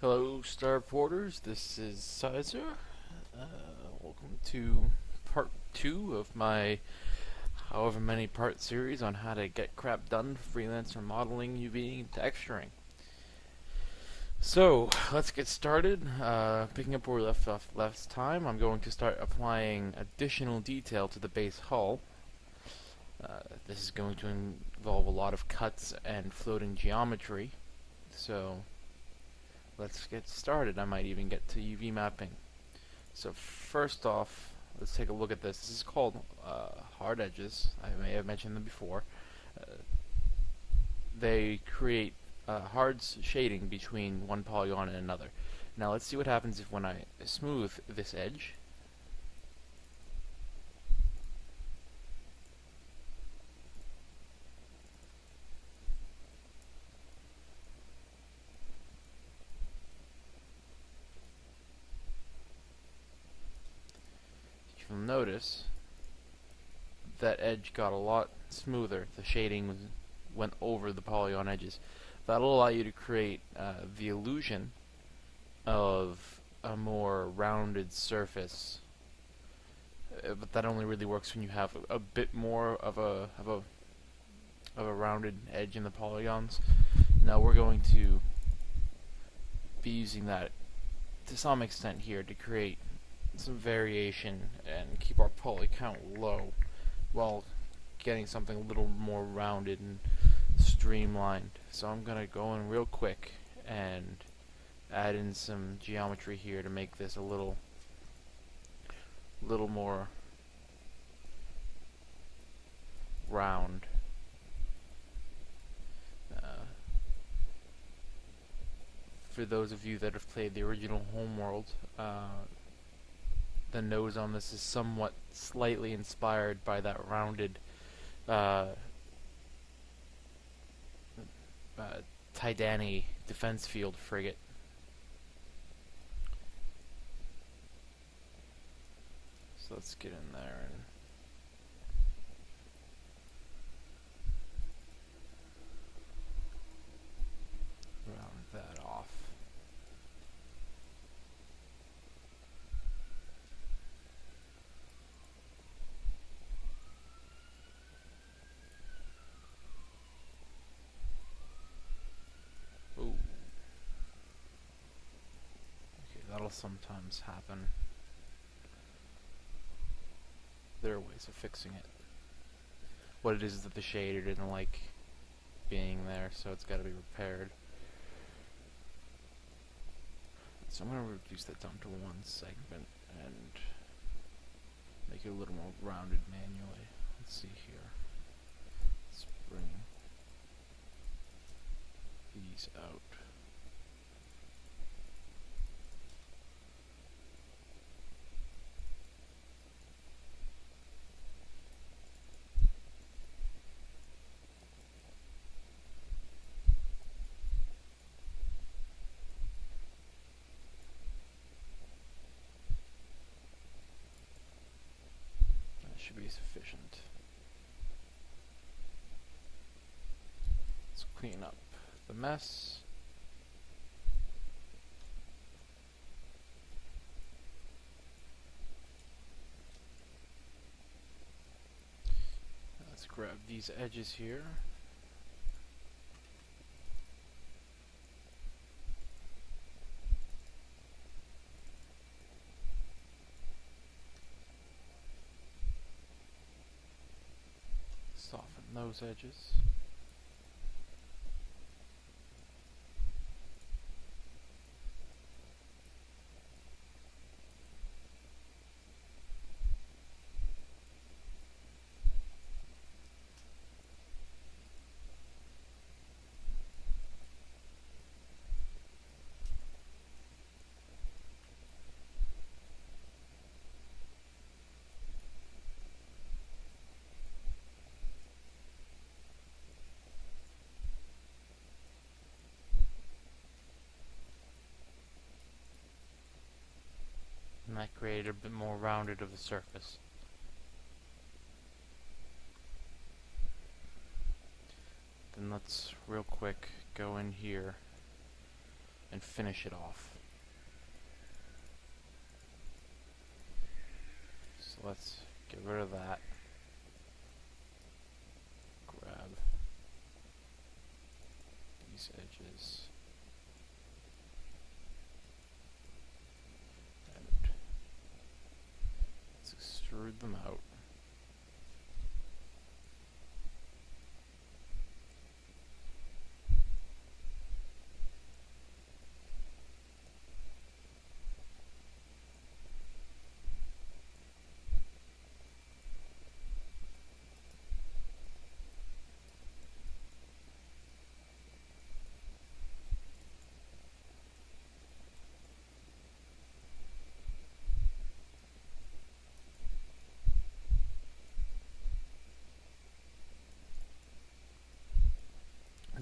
Hello, Star Porters. This is Sizer. Welcome to part 2 of my however many part series on how to get crap done freelancer modeling, UV, and texturing. So, let's get started. Picking up where we left off last time, I'm going to start applying additional detail to the base hull. This is going to involve a lot of cuts and floating geometry. So, let's get started. I might even get to UV mapping. So first off, let's take a look at this. This is called hard edges. I may have mentioned them before. They create hard shading between one polygon and another. Now let's see what happens if when I smooth this edge. You'll notice that edge got a lot smoother. The shading went over the polygon edges. That'll allow you to create the illusion of a more rounded surface, but that only really works when you have a bit more of a rounded edge in the polygons. Now we're going to be using that to some extent here to create some variation and keep our poly count low while getting something a little more rounded and streamlined. So I'm gonna go in real quick and add in some geometry here to make this a little more round. For those of you that have played the original Homeworld, the nose on this is somewhat slightly inspired by that rounded Tidani defense field frigate. So let's get in there and round that off. Ooh. Okay, that'll sometimes happen. There are ways of fixing it. What it is that the shader didn't like being there, so it's got to be repaired. So I'm going to reduce that down to one segment and make it a little more rounded manually. Let's see here. Let's bring these out. Should be sufficient. Let's clean up the mess. Let's grab these edges here. Soften those edges. And that created a bit more rounded of a surface. Then let's real quick go in here and finish it off. So let's get rid of that. Grab these edges. And let's extrude them out.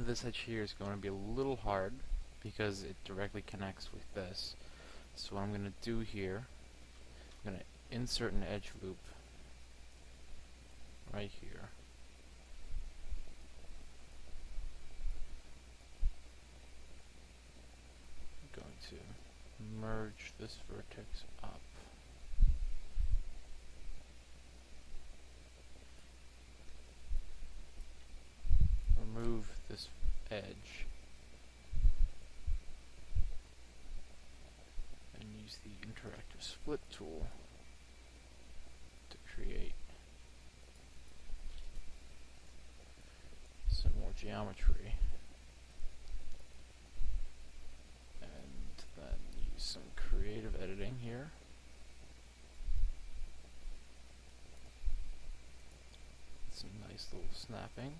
This edge here is going to be a little hard because it directly connects with this. So what I'm going to do here, I'm going to insert an edge loop right here. I'm going to merge this vertex up. Remove this edge and use the interactive split tool to create some more geometry, and then use some creative editing here. Some nice little snapping.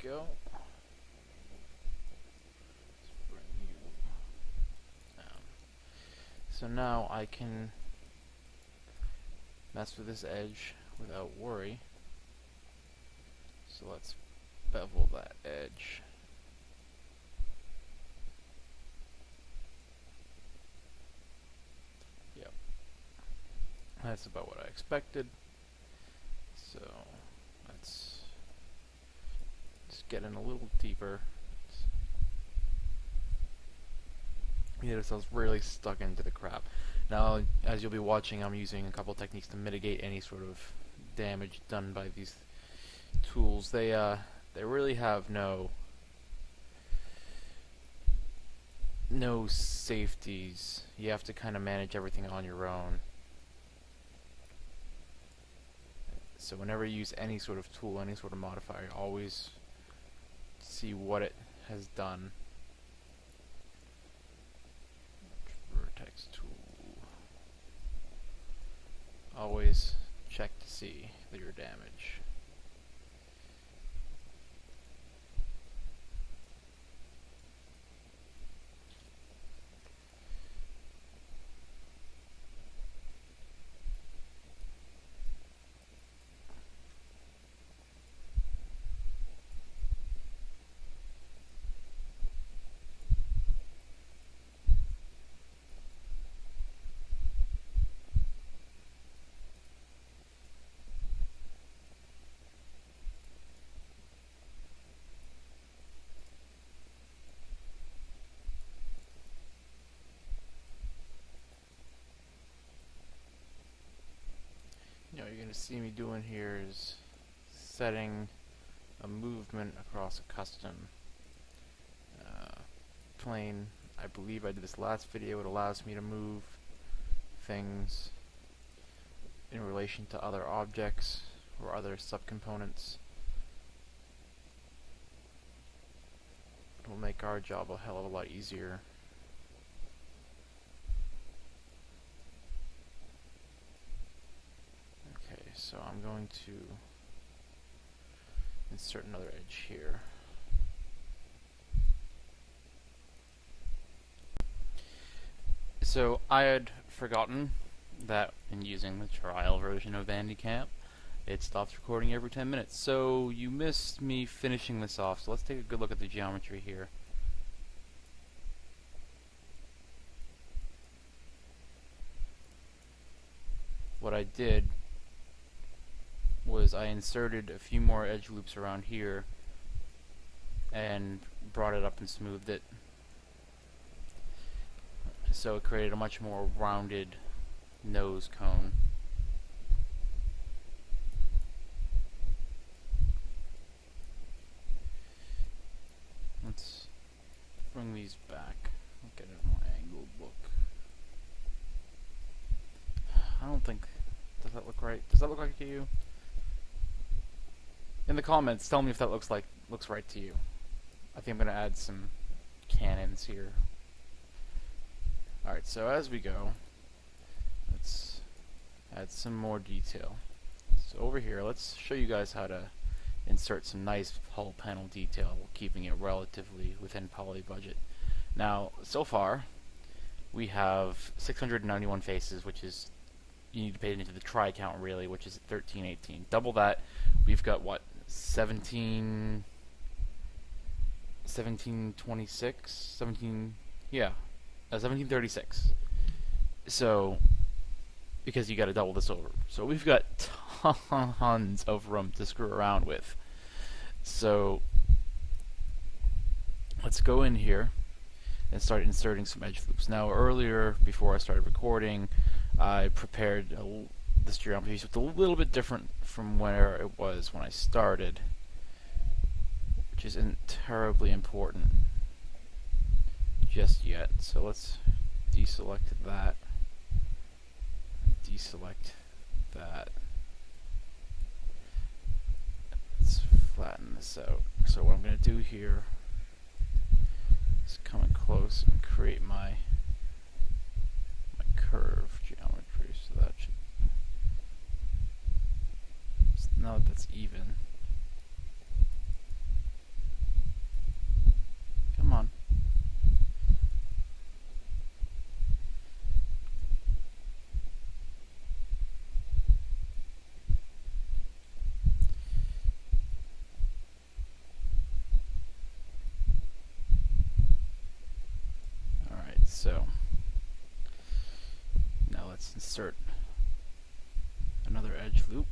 Go. Let's bring you down. So now I can mess with this edge without worry. So let's bevel that edge. Yep. That's about what I expected. So let's get in a little deeper. Get ourselves really stuck into the crap. Now, as you'll be watching, I'm using a couple techniques to mitigate any sort of damage done by these tools. They really have no safeties. You have to kind of manage everything on your own. So whenever you use any sort of tool, any sort of modifier, always see what it has done. Vertex tool. Always check to see your damage. What you're going to see me doing here is setting a movement across a custom plane. I believe I did this last video. It allows me to move things in relation to other objects or other subcomponents. It will make our job a hell of a lot easier. So I'm going to insert another edge here. So I had forgotten that in using the trial version of Bandicam, it stops recording every 10 minutes. So you missed me finishing this off. So let's take a good look at the geometry here. What I did was I inserted a few more edge loops around here and brought it up and smoothed it. So it created a much more rounded nose cone. Let's bring these back. Look at a more angled look. I don't think... Does that look right? Does that look right to you? In the comments, tell me if that looks right to you. I think I'm gonna add some cannons here. Alright, so as we go, let's add some more detail. So over here, let's show you guys how to insert some nice hull panel detail, keeping it relatively within poly budget. Now, so far, we have 691 faces, which is, you need to pay into the try count really, which is 1318. Double that, we've got what, 1736. So, because you got to double this over. So we've got tons of room to screw around with. So let's go in here and start inserting some edge loops. Now earlier, before I started recording, I prepared this geometry piece with a little bit different from where it was when I started, which isn't terribly important just yet. So let's deselect that, deselect that. Let's flatten this out. So what I'm going to do here is come in close and create my curve geometry. So that should, now that that's even, come on. So now let's insert another edge loop.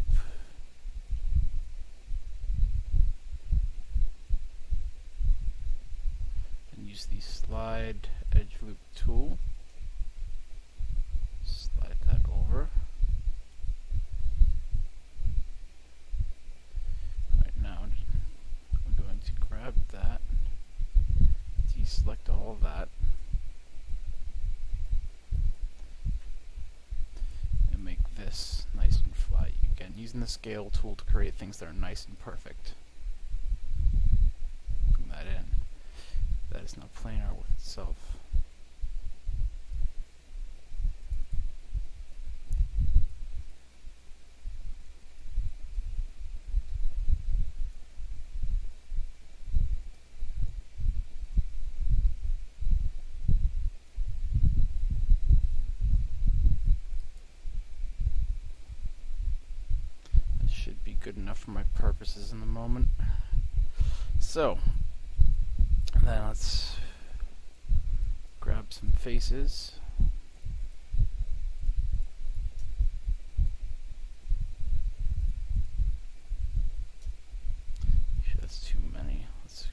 And use the slide edge loop tool. Slide that over. Alright, now I'm going to grab that, deselect all of that, this nice and flat. Again, using the scale tool to create things that are nice and perfect. Bring that in. That is now planar with itself. Good enough for my purposes in the moment. So then let's grab some faces. Actually, that's too many. Let's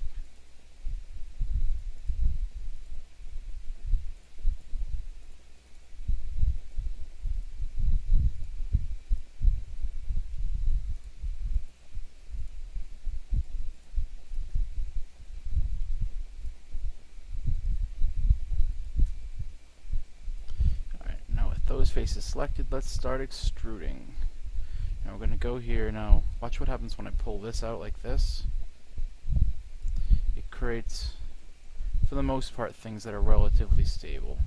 those faces selected, let's start extruding. Now we're going to go here. Now watch what happens when I pull this out like this. It creates, for the most part, things that are relatively stable.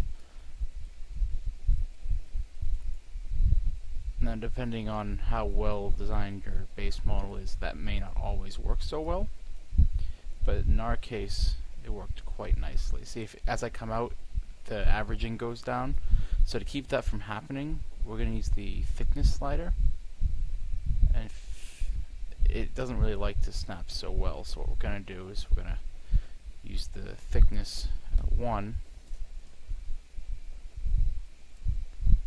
Now depending on how well designed your base model is, that may not always work so well, but in our case it worked quite nicely. See, if as I come out, the averaging goes down. So to keep that from happening, we're going to use the thickness slider, and it doesn't really like to snap so well, so what we're going to do is we're going to use the thickness 1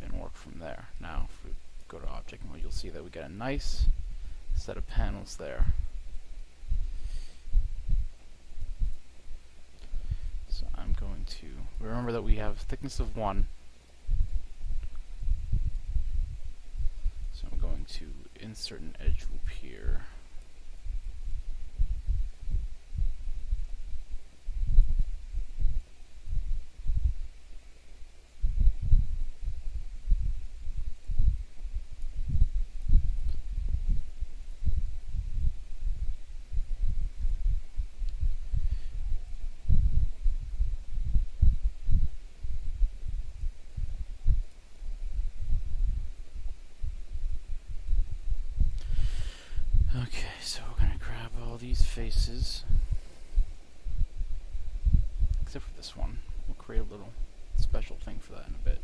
and work from there. Now if we go to object mode, you'll see that we get a nice set of panels there. So I'm going to remember that we have thickness of 1. So I'm going to insert an edge loop here. Okay, so we're going to grab all these faces, except for this one. We'll create a little special thing for that in a bit.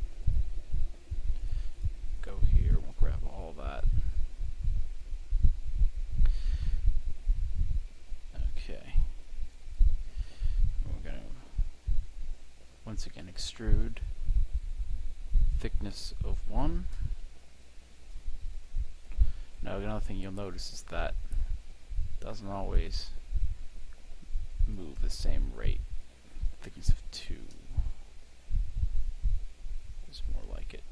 Go here, we'll grab all that. Okay. We're going to, once again, extrude thickness of 1. Now another thing you'll notice is that it doesn't always move the same rate. Thickness of 2 is more like it.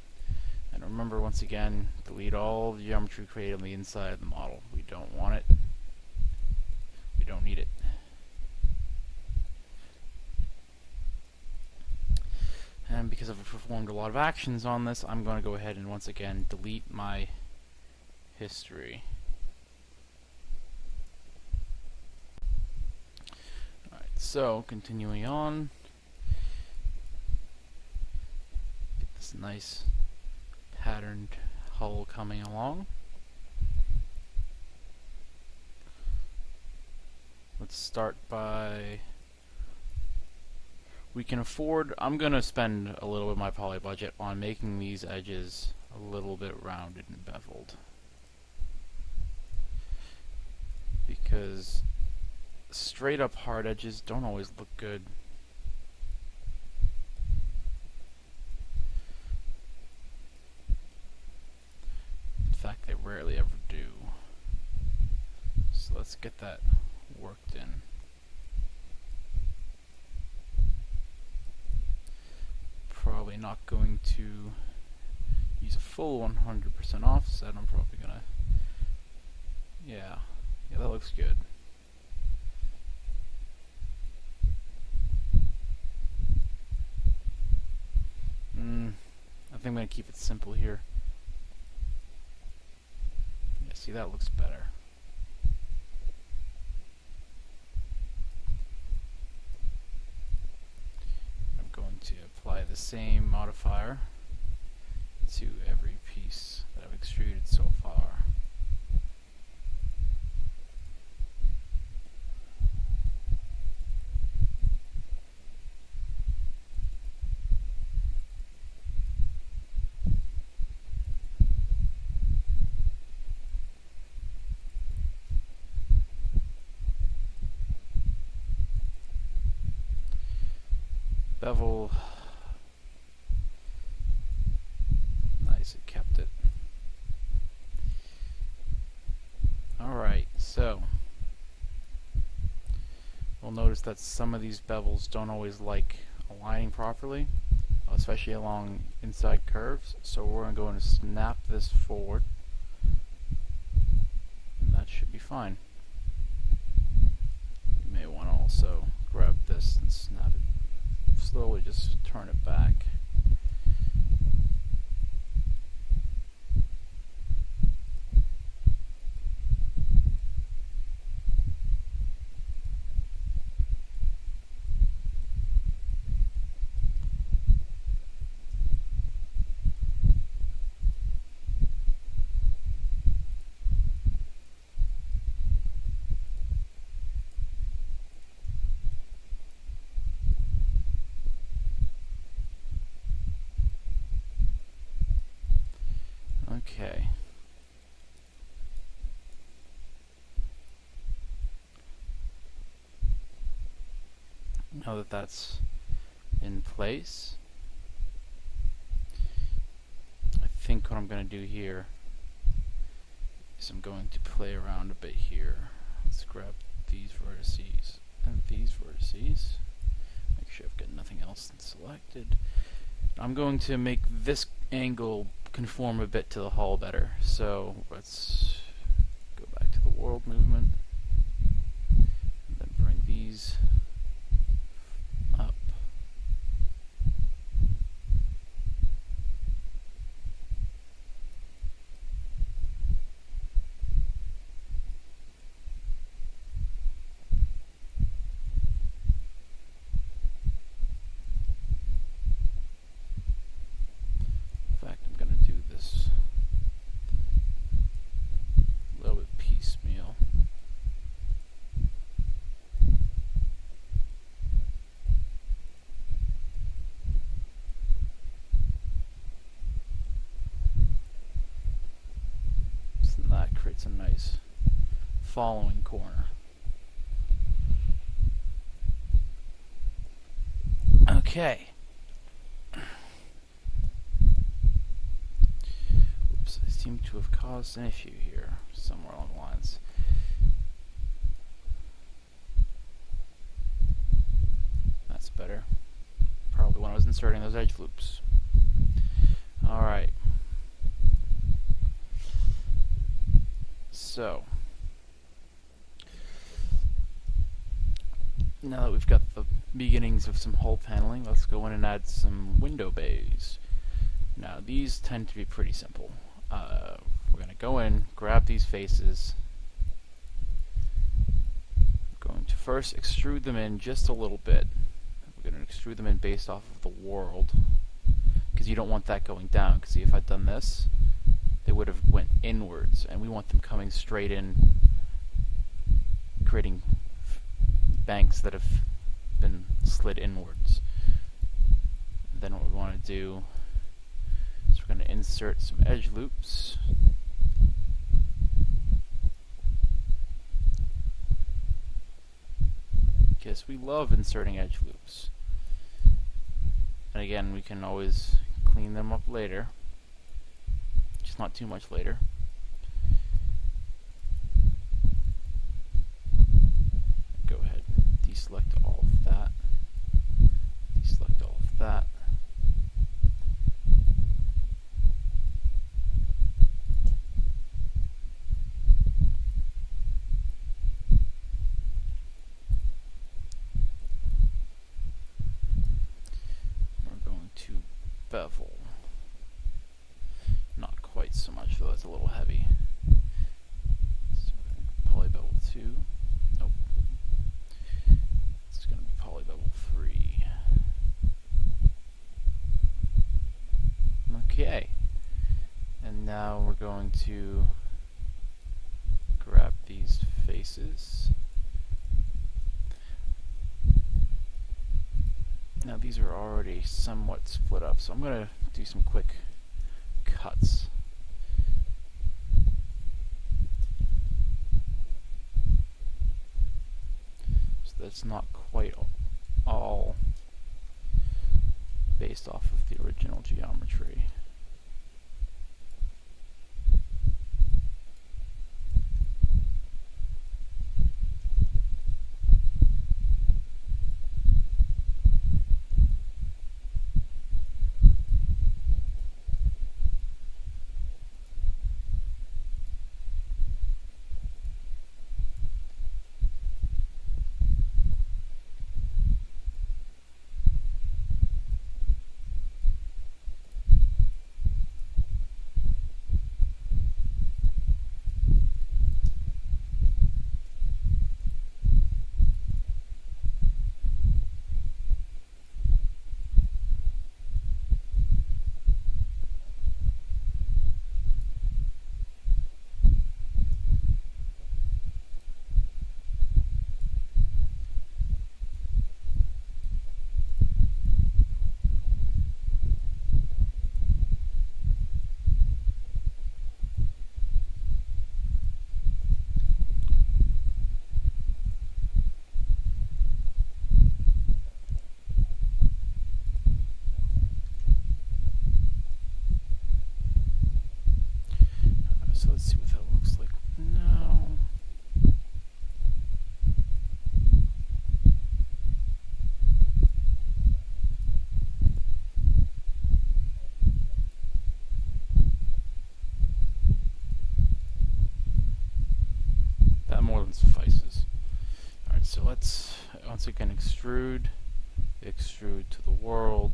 And remember, once again, delete all the geometry created on the inside of the model. We don't want it. We don't need it. And because I've performed a lot of actions on this, I'm going to go ahead and once again delete my history. Alright, so continuing on, get this nice patterned hull coming along. Let's start by, we can afford, I'm going to spend a little bit of my poly budget on making these edges a little bit rounded and beveled, because straight up hard edges don't always look good. In fact, they rarely ever do. So let's get that worked in. Probably not going to use a full 100% offset. I'm probably gonna, yeah, that looks good. I think I'm gonna keep it simple here. Yeah, see, that looks better. I'm going to apply the same modifier to every piece that I've extruded so far. Bevel, nice, it kept it. Alright, so we'll notice that some of these bevels don't always like aligning properly, especially along inside curves, so we're going to go and snap this forward, and that should be fine. You may want to also grab this and snap it. Slowly just turn it back. Okay. Now that that's in place, I think what I'm going to do here is I'm going to play around a bit here. Let's grab these vertices and these vertices. Make sure I've got nothing else selected. I'm going to make this angle conform a bit to the hull better. So let's go back to the world movement and then bring these up. In fact, I'm going to do this a little bit piecemeal. So that creates a nice following corner. Okay. Oops, I seem to have caused an issue here somewhere along the lines. That's better. Probably when I was inserting those edge loops. Alright. So, now that we've got the beginnings of some hull paneling, let's go in and add some window bays. Now, these tend to be pretty simple. We're going to go in, grab these faces. We're going to first extrude them in just a little bit. We're going to extrude them in based off of the world, because you don't want that going down. Because see, if I'd done this, they would have went inwards, and we want them coming straight in, creating banks that have been slid inwards. And then what we want to do is we're going to insert some edge loops. Because we love inserting edge loops. And again, we can always clean them up later. Just not too much later. Go ahead and deselect all of that. Deselect all of that. We're going to bevel. Not quite so much, though that's a little heavy. So polybevel 2. Nope. It's going to be polybevel 3. Okay. And now we're going to grab these faces. Now these are already somewhat split up, so I'm going to do some quick cuts. So that's not quite all based off of the original geometry. Let's see what that looks like now. That more than suffices. Alright, so let's once again extrude to the world,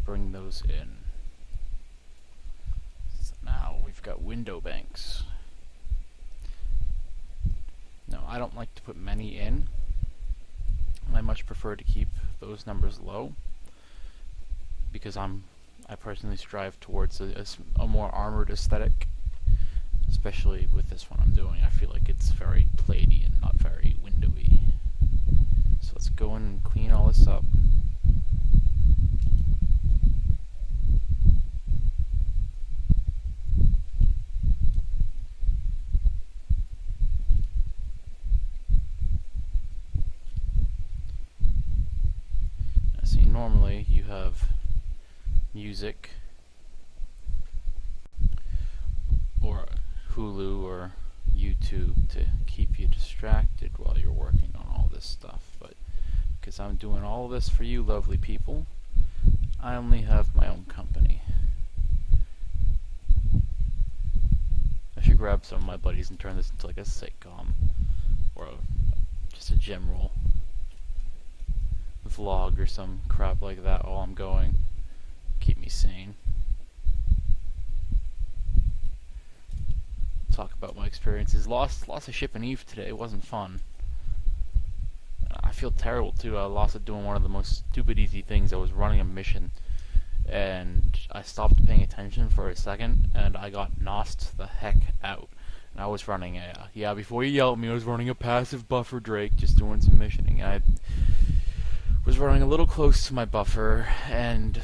bring those in. So now we've got window banks. Now I don't like to put many in. I much prefer to keep those numbers low because I personally strive towards a more armored aesthetic. Especially with this one I'm doing, I feel like it's very platey and not very windowy. So let's go in and clean all this up. Now, see, normally you have music or Hulu or YouTube to keep you distracted while you're working on all this stuff, but because I'm doing all this for you lovely people, I only have my own company. I should grab some of my buddies and turn this into like a sitcom or just a general vlog or some crap like that while I'm going. Keep me sane. Talk about my experiences. Lost a ship in Eve today. It wasn't fun. I feel terrible too. I lost it doing one of the most stupid easy things. I was running a mission and I stopped paying attention for a second and I got nosed the heck out. And I was running before you yell at me, I was running a passive buffer Drake, just doing some missioning. And I was running a little close to my buffer and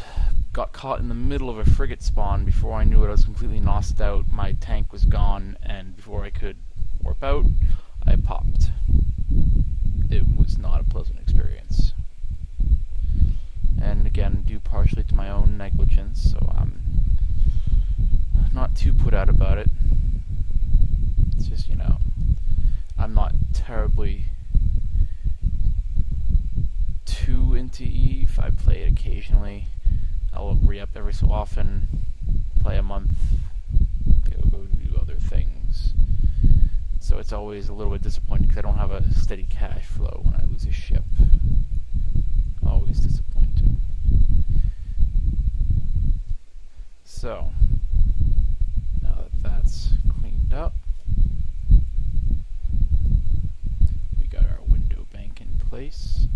got caught in the middle of a frigate spawn. Before I knew it, I was completely nosed out. My tank was gone, and before I could warp out, I popped. It was not a pleasant experience. And again, due partially to my own negligence, so I'm not too put out about it. It's just, I'm not terribly too into Eve. I play it occasionally. I'll re-up every so often, play a month, go do other things. So it's always a little bit disappointing because I don't have a steady cash flow when I lose a ship. Always disappointing. So, now that that's cleaned up, we got our window bank in place.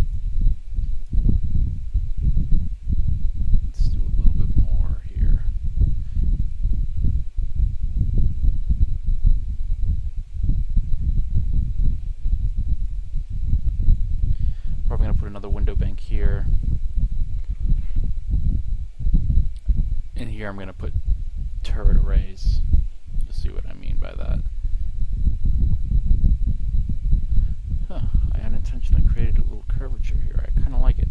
Probably going to put another window bank here. In here I'm going to put turret arrays. You'll see what I mean by that. I unintentionally created a little curvature here. I kind of like it.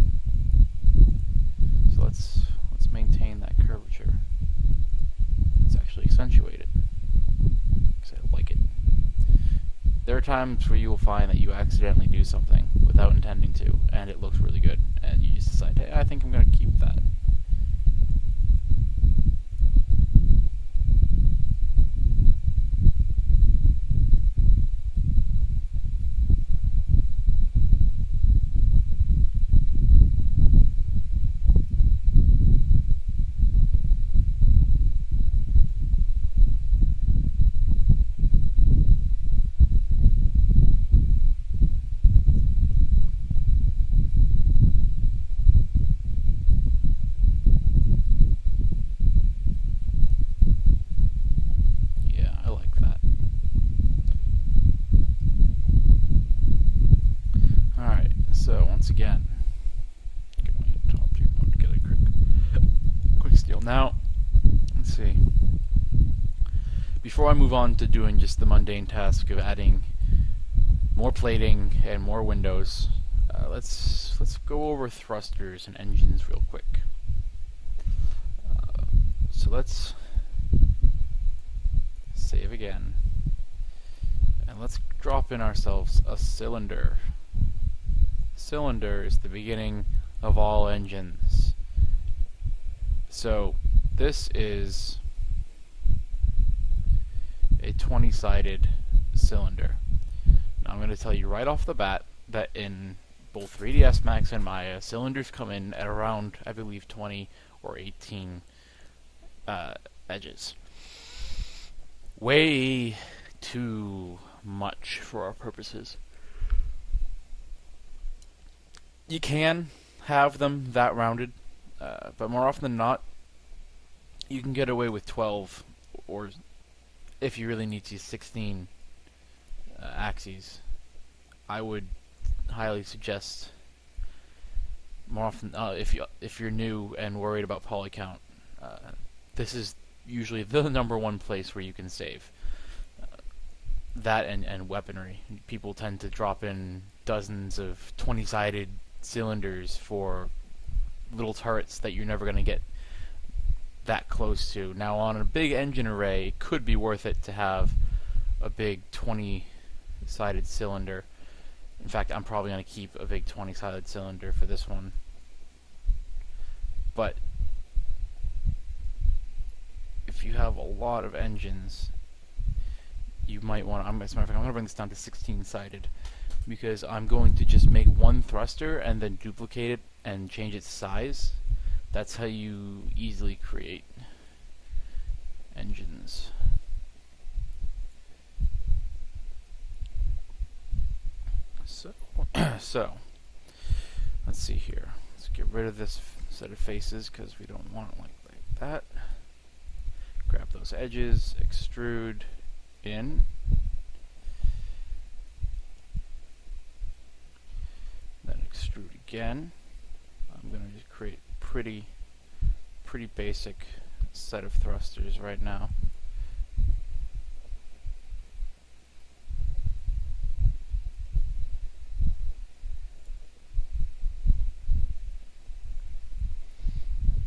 So let's maintain that curvature. Let's actually accentuate it, because I like it. There are times where you will find that you accidentally do something without intending to, and it looks really good, and you just decide, hey, I think I'm going to keep that. Again, going into object mode to get a quick steal. Now, let's see. Before I move on to doing just the mundane task of adding more plating and more windows, let's go over thrusters and engines real quick. So let's Save again. And let's drop in ourselves a cylinder. Cylinder is the beginning of all engines. So this is a 20-sided cylinder. Now I'm going to tell you right off the bat that in both 3ds Max and Maya, cylinders come in at around, I believe, 20 or 18 edges. Way too much for our purposes. You can have them that rounded, but more often than not, you can get away with 12, or if you really need to, 16 axes. I would highly suggest, more often, if you're new and worried about poly count, this is usually the #1 place where you can save. That and weaponry. People tend to drop in dozens of 20-sided cylinders for little turrets that you're never going to get that close to. Now on a big engine array, it could be worth it to have a big 20-sided cylinder. In fact, I'm probably going to keep a big 20-sided cylinder for this one. But if you have a lot of engines, you might want to, I'm going to bring this down to 16-sided, because I'm going to just make one thruster and then duplicate it and change its size. That's how you easily create engines. So let's see here. Let's get rid of this set of faces because we don't want it like that. Grab those edges, extrude in. Then extrude again. I'm going to just create pretty basic set of thrusters right now.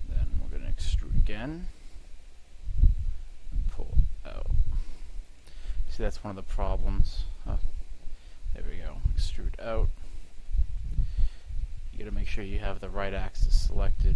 Then we're going to extrude again and pull out. See, that's one of the problems. Oh, there we go. Extrude out. You got to make sure you have the right axis selected.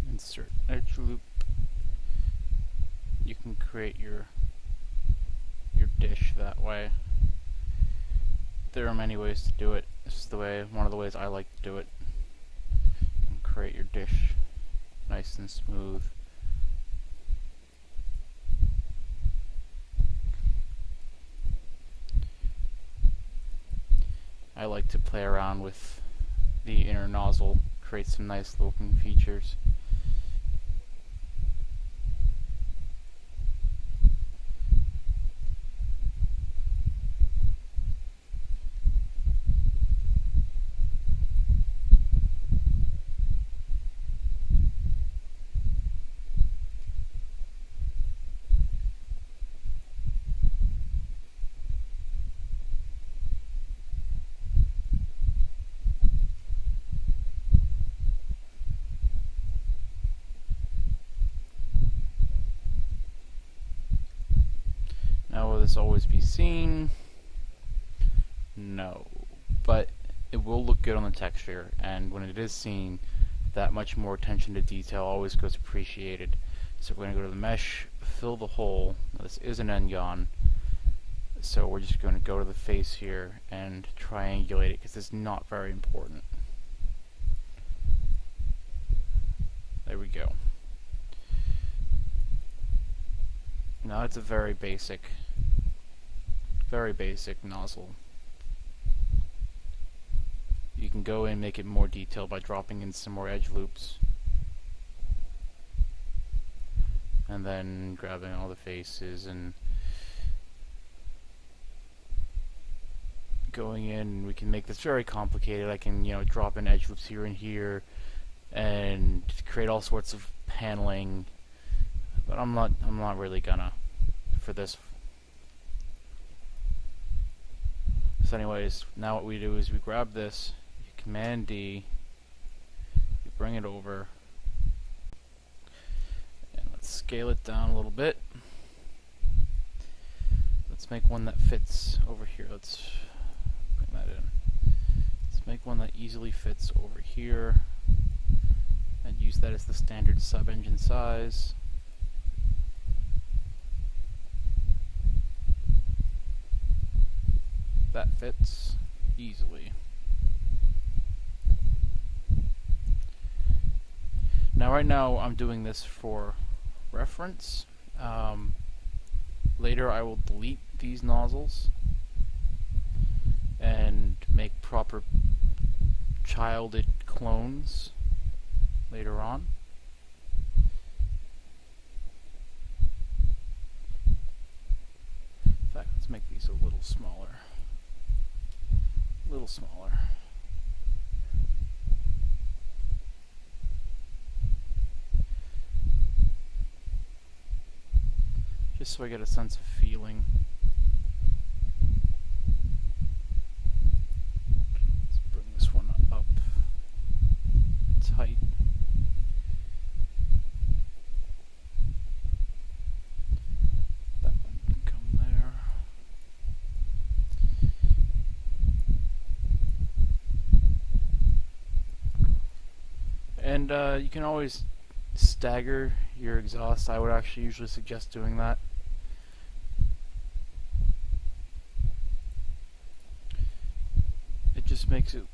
Insert edge loop. You can create your dish that way. There are many ways to do it. This is one of the ways I like to do it. You can create your dish nice and smooth. I like to play around with the inner nozzle, create some nice looking features. this always be seen? No. But it will look good on the texture, and when it is seen, that much more attention to detail always goes appreciated. So we're going to go to the mesh, fill the hole. Now, this is an N-gon, so we're just going to go to the face here and triangulate it, because it's not very important. There we go. Now it's a very basic nozzle. You can go in and make it more detailed by dropping in some more edge loops. And then grabbing all the faces and going in. We can make this very complicated. I can, drop in edge loops here and here and create all sorts of paneling. But I'm not really gonna for this. So anyways, now what we do is we grab this, Command D, you bring it over, and let's scale it down a little bit. Let's make one that fits over here. Let's bring that in. Let's make one that easily fits over here, and use that as the standard sub-engine size. That fits easily. Now right now I'm doing this for reference. Later I will delete these nozzles and make proper childed clones later on. In fact, let's make these a little smaller. A little smaller. Just so I get a sense of feeling. Let's bring this one up tight. That one can come there. And you can always stagger your exhaust. I would actually usually suggest doing that. It just makes it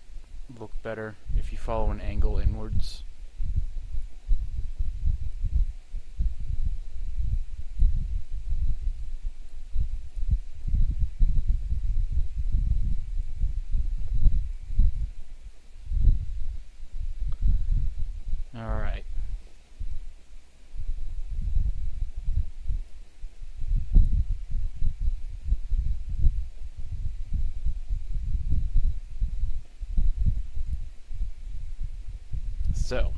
look better if you follow an angle inwards. Alright. So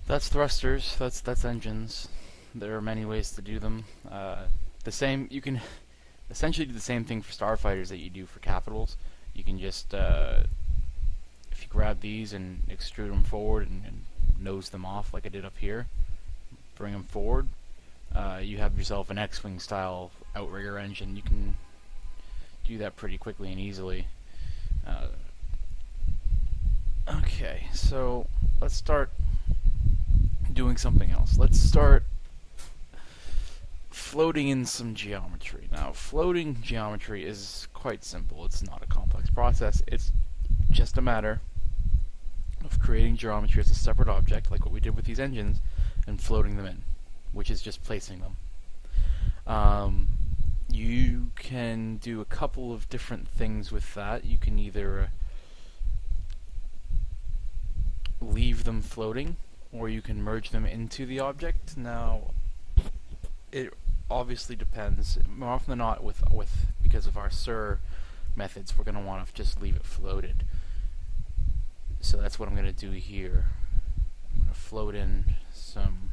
that's thrusters, that's engines. There are many ways to do them. You can essentially do the same thing for starfighters that you do for capitals. You can just if you grab these and extrude them forward and nose them off like I did up here, bring them forward, you have yourself an X-Wing style outrigger engine. You can do that pretty quickly and easily. Okay, so let's start doing something else. Let's start floating in some geometry. Now, floating geometry is quite simple. It's not a complex process. It's just a matter of creating geometry as a separate object, like what we did with these engines, and floating them in, which is just placing them. You can do a couple of different things with that. You can either leave them floating, or you can merge them into the object. Now, it obviously depends. More often than not, because of our SIR methods, we're going to want to just leave it floated. So that's what I'm going to do here. I'm going to float in some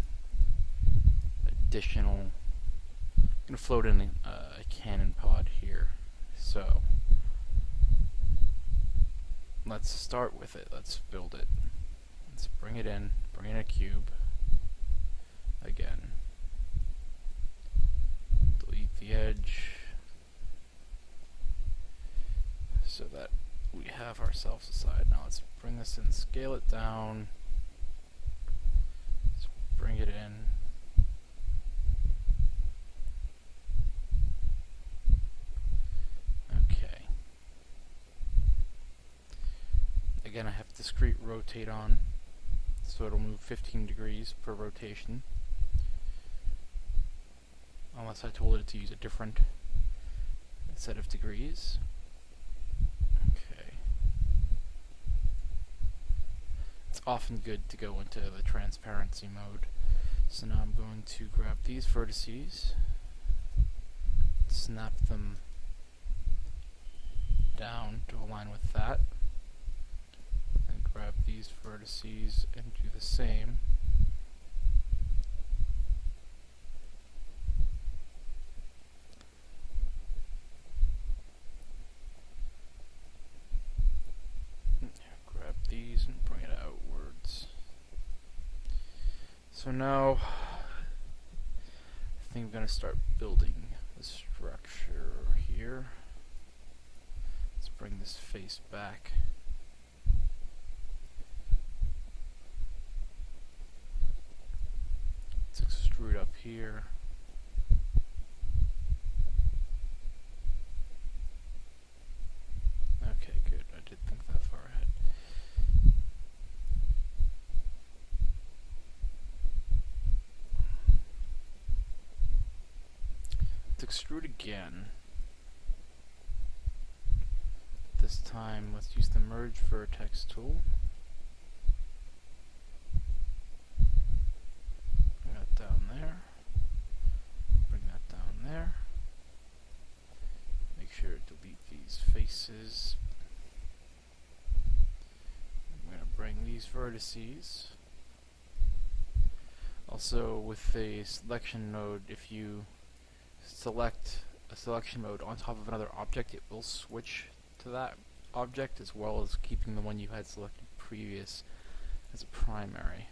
additional. I'm going to float in a cannon pod here. So let's start with it. Let's build it. Let's bring it in a cube again. the edge so that we have ourselves a side. Now let's bring this in, scale it down, let's bring it in. Okay. Again, I have discrete rotate on, so it'll move 15 degrees per rotation. Unless I told it to use a different set of degrees. Okay. It's often good to go into the transparency mode. So now I'm going to grab these vertices, snap them down to align with that, and grab these vertices and do the same. Grab these and bring it outwards. So now I think I'm going to start building the structure here. Let's bring this face back. Let's extrude up here. Okay, good. I did think that far ahead. Let's extrude again. This time, let's use the merge vertex tool. Bring that down there. Bring that down there. Make sure to delete these faces. I'm going to bring these vertices. Also, with the selection mode, if you select a selection mode on top of another object, it will switch to that object as well as keeping the one you had selected previous as a primary.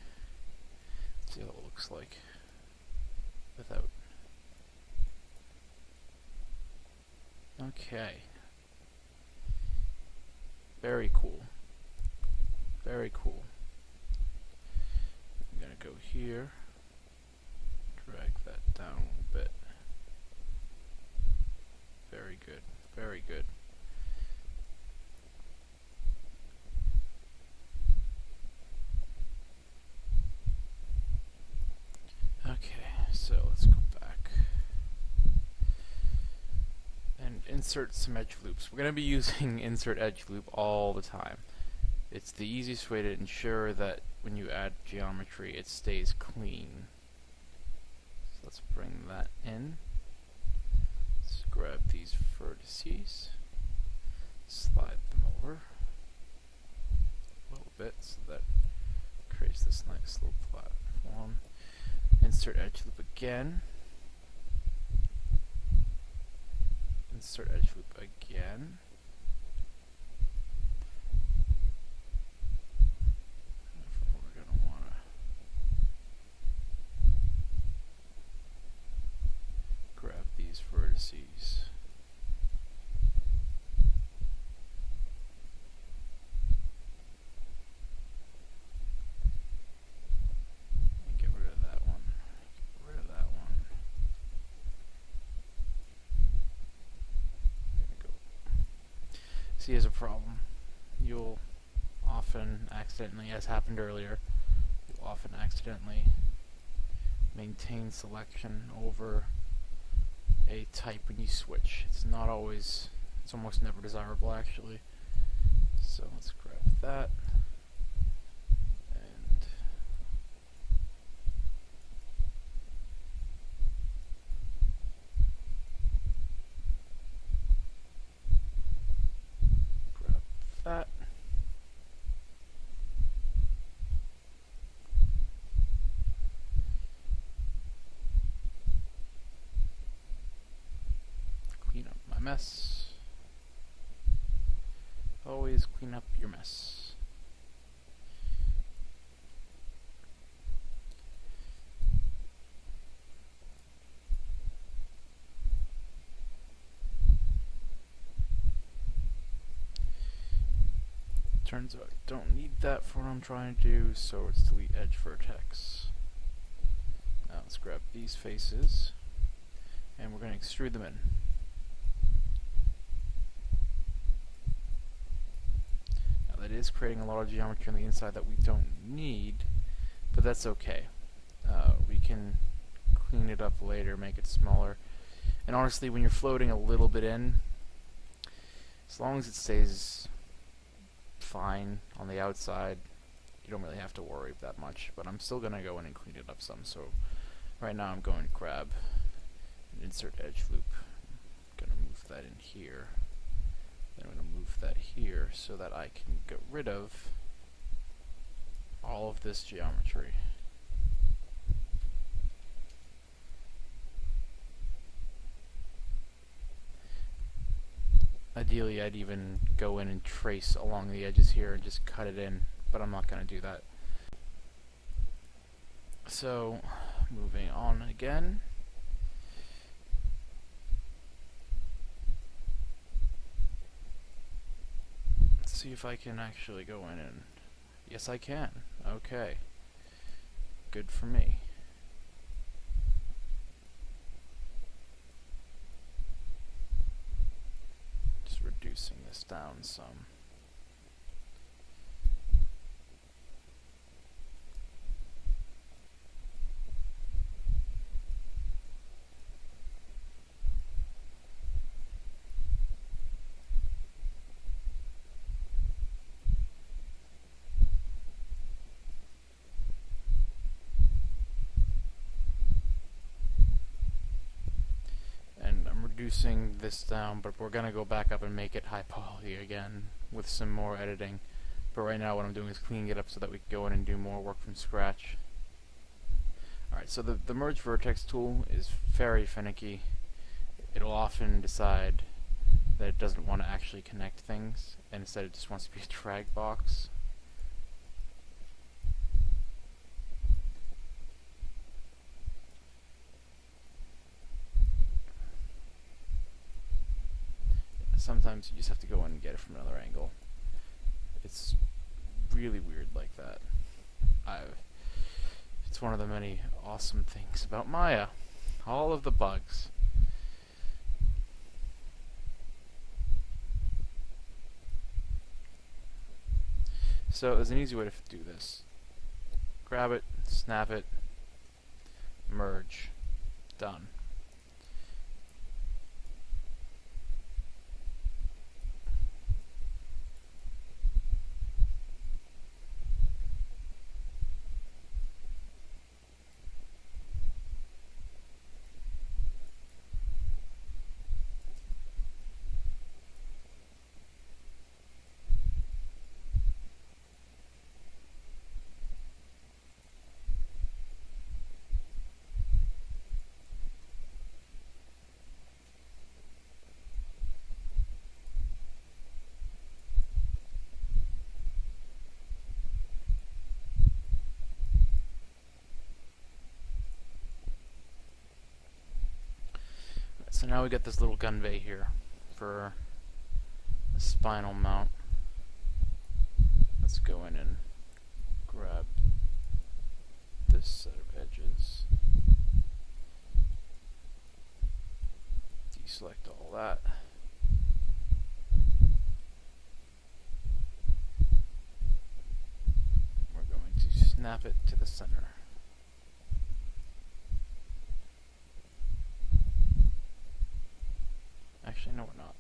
Let's see how it looks like without. Okay. Very cool. Very cool. I'm gonna go here, drag that down a little bit. Very good. Very good. Okay, so let's go back and insert some edge loops. We're going to be using insert edge loop all the time. It's the easiest way to ensure that when you add geometry it stays clean. So let's bring that in. Let's grab these vertices, slide them over a little bit so that creates this nice little platform. Insert edge loop again. Insert edge loop again. We're going to want to grab these vertices. Is a problem. You'll often accidentally, as happened earlier, you'll often accidentally maintain selection over a type when you switch. It's not always, it's almost never desirable actually. So let's grab that and that. Clean up my mess. Always clean up your mess. Turns out I don't need that for what I'm trying to do, so let's delete edge vertex. Now let's grab these faces, and we're going to extrude them in. Now that is creating a lot of geometry on the inside that we don't need, but that's okay. We can clean it up later, make it smaller. And honestly, when you're floating a little bit in, as long as it stays fine on the outside, you don't really have to worry that much. But I'm still going to go in and clean it up some. So right now I'm going to grab and insert edge loop. I'm going to move that in here. Then I'm going to move that here so that I can get rid of all of this geometry. Ideally, I'd even go in and trace along the edges here and just cut it in, but I'm not going to do that. So, moving on again. Let's see if I can actually go in and... Yes, I can. Okay. Good for me. Reducing this down some. Reducing this down, but we're gonna go back up and make it high poly again with some more editing. But right now what I'm doing is cleaning it up so that we can go in and do more work from scratch. Alright, so the merge vertex tool is very finicky. It'll often decide that it doesn't want to actually connect things, and instead it just wants to be a drag box. Sometimes you just have to go in and get it from another angle. It's really weird like that. It's one of the many awesome things about Maya. All of the bugs. So there's an easy way to do this. Grab it, snap it, merge. Done. So now we got this little gun bay here for a spinal mount. Let's go in and grab this set of edges. Deselect all that. We're going to snap it to the center. Actually, no, we're not.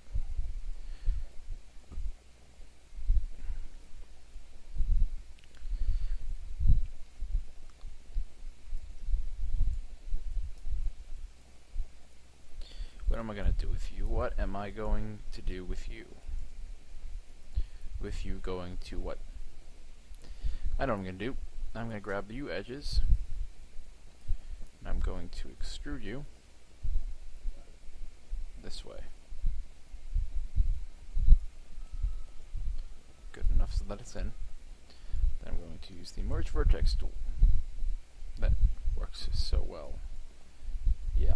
What am I going to do with you? What am I going to do with you? With you going to what? I know what I'm going to do. I'm going to grab the U edges, and I'm going to extrude you this way. Good enough so that it's in. Then I'm going to use the merge vertex tool. That works so well. Yeah.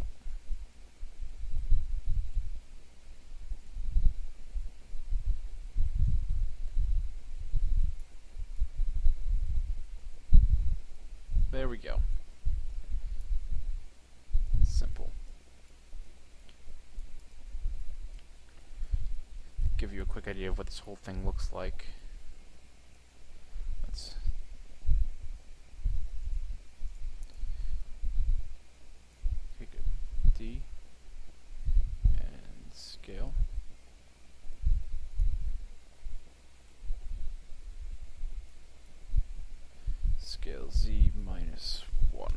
There we go. Simple. Give you a quick idea of what this whole thing looks like. Let's take a D and scale. Scale Z minus 1.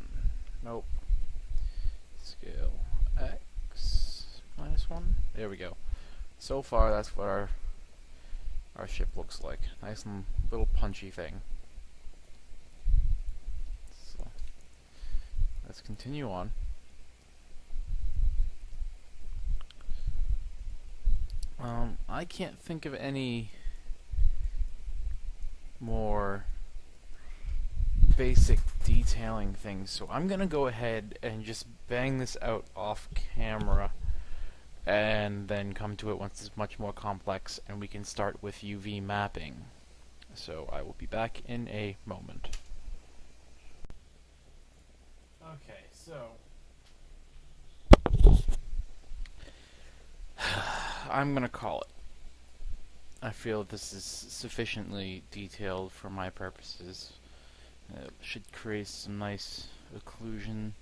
Nope. Scale X minus 1. There we go. So far, that's what our ship looks like. Nice and little punchy thing. So let's continue on. I can't think of any more basic detailing things, so I'm gonna go ahead and just bang this out off camera and then come to it once it's much more complex and we can start with UV mapping. So I will be back in a moment. Okay, so I'm gonna call it. I feel this is sufficiently detailed for my purposes. It should create some nice occlusion.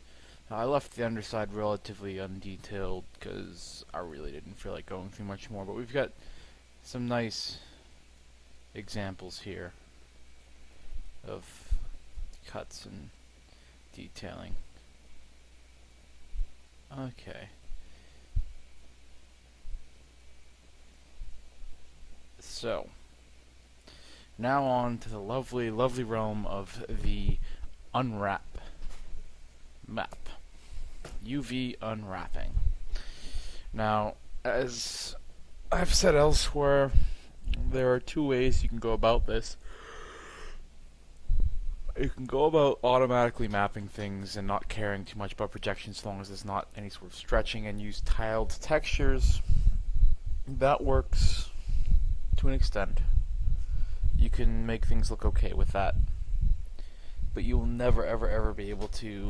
I left the underside relatively undetailed because I really didn't feel like going through much more, but we've got some nice examples here of cuts and detailing. Okay. So, now on to the lovely, lovely realm of the unwrap map. UV unwrapping. Now, as I've said elsewhere, there are two ways you can go about this. You can go about automatically mapping things and not caring too much about projections as long as there's not any sort of stretching, and use tiled textures. That works to an extent. You can make things look okay with that, but you will never ever ever be able to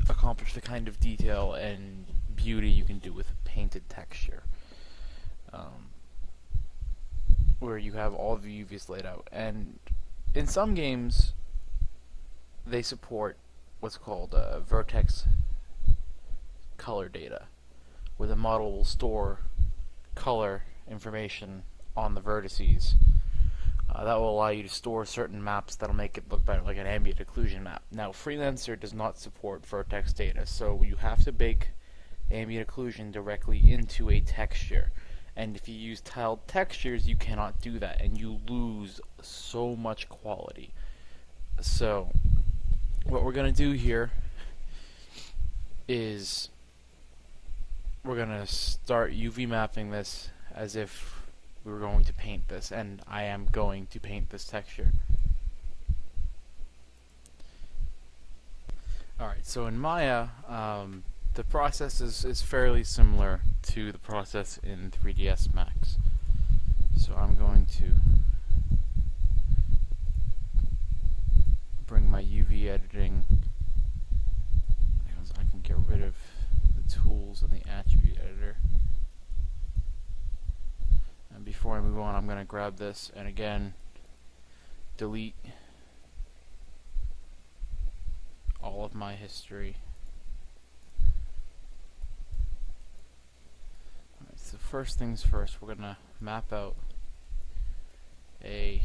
accomplish the kind of detail and beauty you can do with painted texture, where you have all the UVs laid out. And in some games they support what's called vertex color data, where the model will store color information on the vertices. That will allow you to store certain maps that'll make it look better, like an ambient occlusion map. Now, Freelancer does not support vertex data, so you have to bake ambient occlusion directly into a texture. And if you use tiled textures, you cannot do that, and you lose so much quality. So, what we're going to do here is we're going to start UV mapping this as if we were going to paint this, and I am going to paint this texture. Alright, so in Maya, the process is fairly similar to the process in 3ds Max. So I'm going to bring my UV editing, because I can get rid of the tools in the attribute editor. And before I move on, I'm going to grab this and again delete all of my history. Alright, so first things first, we're going to map out a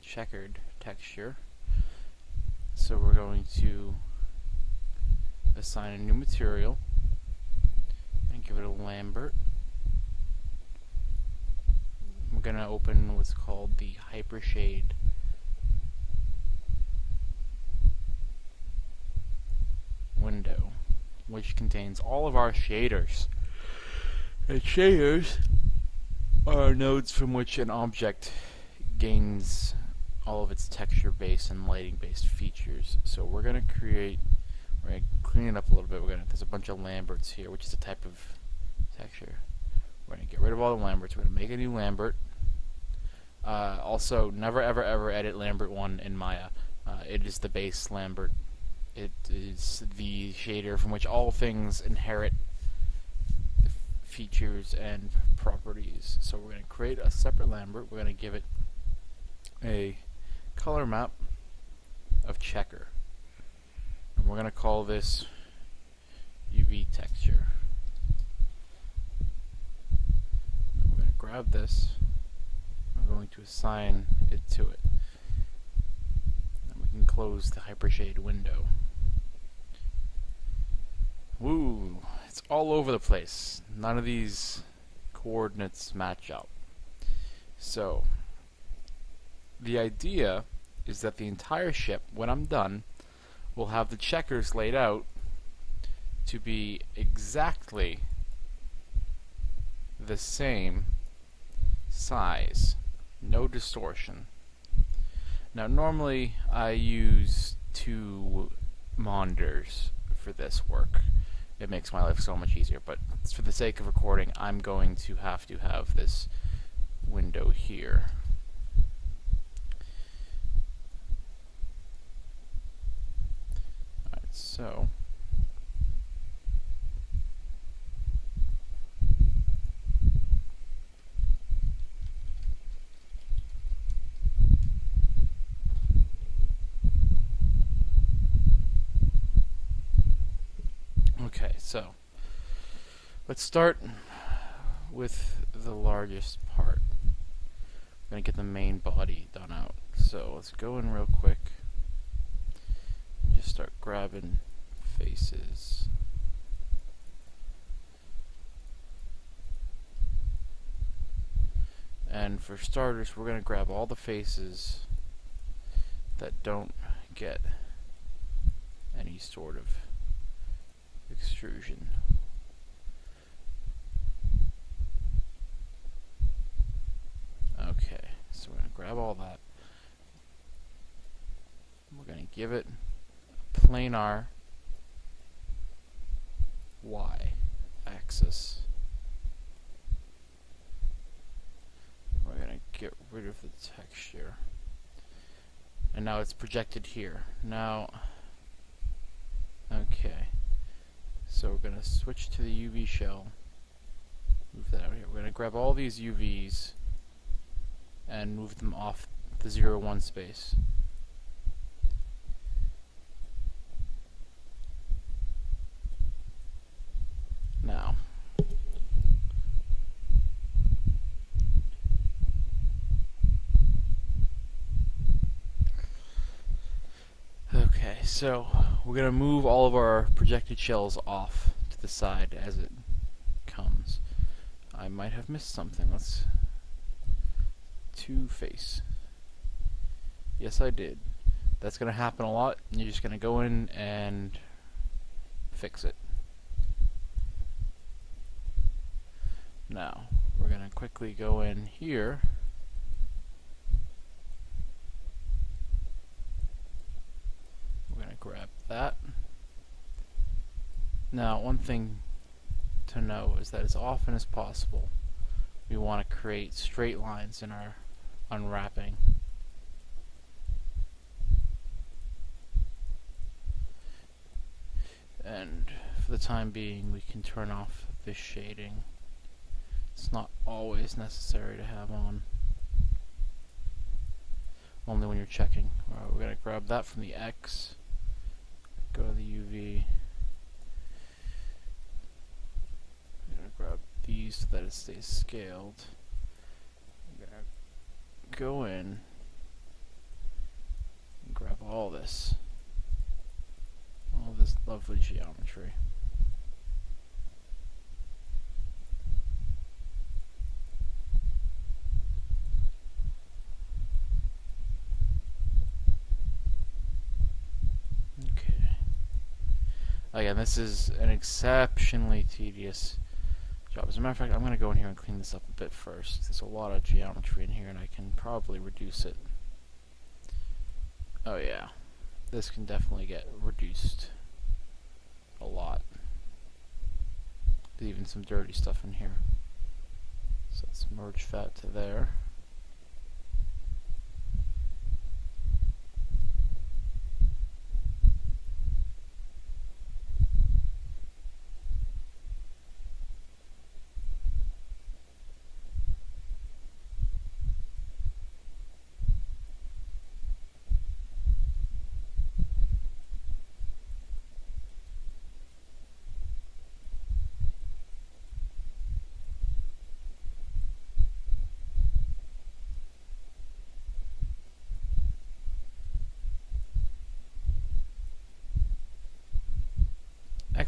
checkered texture. So we're going to assign a new material and give it a Lambert. I'm going to open what's called the Hypershade window, which contains all of our shaders. And shaders are nodes from which an object gains all of its texture-based and lighting-based features. So we're going to create, we're going to clean it up a little bit. There's a bunch of Lamberts here, which is a type of texture. We're going to get rid of all the Lamberts. We're going to make a new Lambert. Also, never ever ever edit Lambert 1 in Maya. It is the base Lambert It is the shader from which all things inherit features and properties. So we're going to create a separate Lambert. We're going to give it a color map of checker. And we're going to call this UV texture. And we're going to grab this. I'm going to assign it to it. And we can close the hypershade window. Woo! It's all over the place. None of these coordinates match up. So, the idea is that the entire ship, when I'm done, will have the checkers laid out to be exactly the same size. No distortion. Now, normally I use 2 monitors for this work. It makes my life so much easier, but for the sake of recording, I'm going to have this window here. Alright, so So, let's start with the largest part. I'm going to get the main body done out. So, let's go in real quick. Just start grabbing faces. And for starters, we're going to grab all the faces that don't get any sort of extrusion. Okay, so we're going to grab all that. We're going to give it a planar Y axis. We're going to get rid of the texture. And now it's projected here. Now, okay. So we're going to switch to the UV shell. Move that out here. We're going to grab all these UVs and move them off the 0, 1 space. Now, okay, so we're going to move all of our projected shells off to the side as it comes. I might have missed something. Let's face. Yes, I did. That's going to happen a lot. You're just going to go in and fix it. Now, we're going to quickly go in here. We're going to grab that. Now, one thing to know is that as often as possible, we want to create straight lines in our unwrapping. And for the time being, we can turn off this shading. It's not always necessary to have on. Only when you're checking. Alright, we're going to grab that from the X. Go to the UV. We're going to grab these so that it stays scaled. We're going to go in and grab all this lovely geometry. Okay. Again, this is an exceptionally tedious job. As a matter of fact, I'm going to go in here and clean this up a bit first. There's a lot of geometry in here and I can probably reduce it. Oh yeah, this can definitely get reduced a lot. There's even some dirty stuff in here. So let's merge fat to there.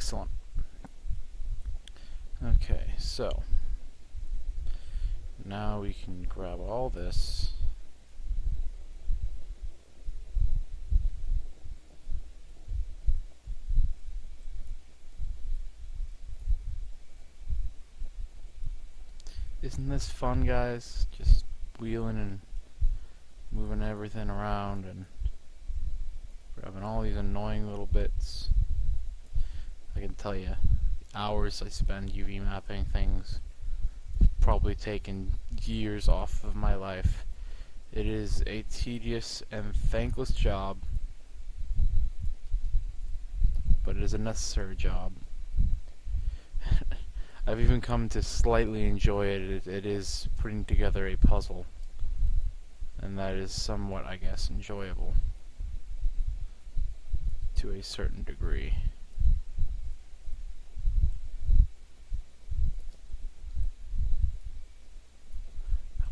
Excellent. Okay, so now we can grab all this. Isn't this fun, guys? Just wheeling and moving everything around and grabbing all these annoying little bits. I can tell you, hours I spend UV mapping things, probably taken years off of my life. It is a tedious and thankless job, but it is a necessary job. I've even come to slightly enjoy it. It is putting together a puzzle, and that is somewhat, I guess, enjoyable to a certain degree.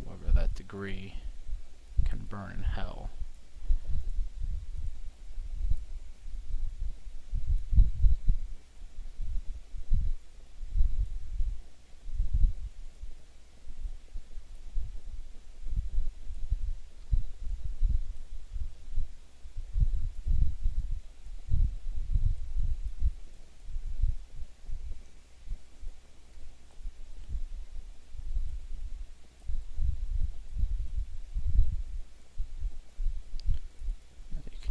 However, that degree can burn in hell.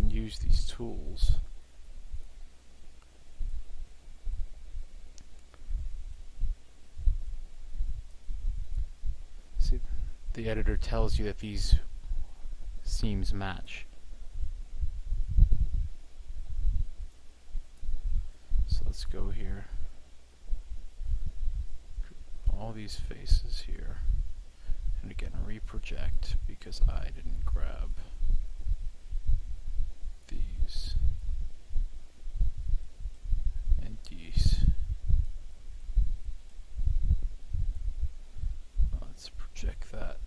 Use these tools. See, the editor tells you that these seams match. So let's go here. All these faces here. And again, reproject because I didn't grab these and these. Let's project that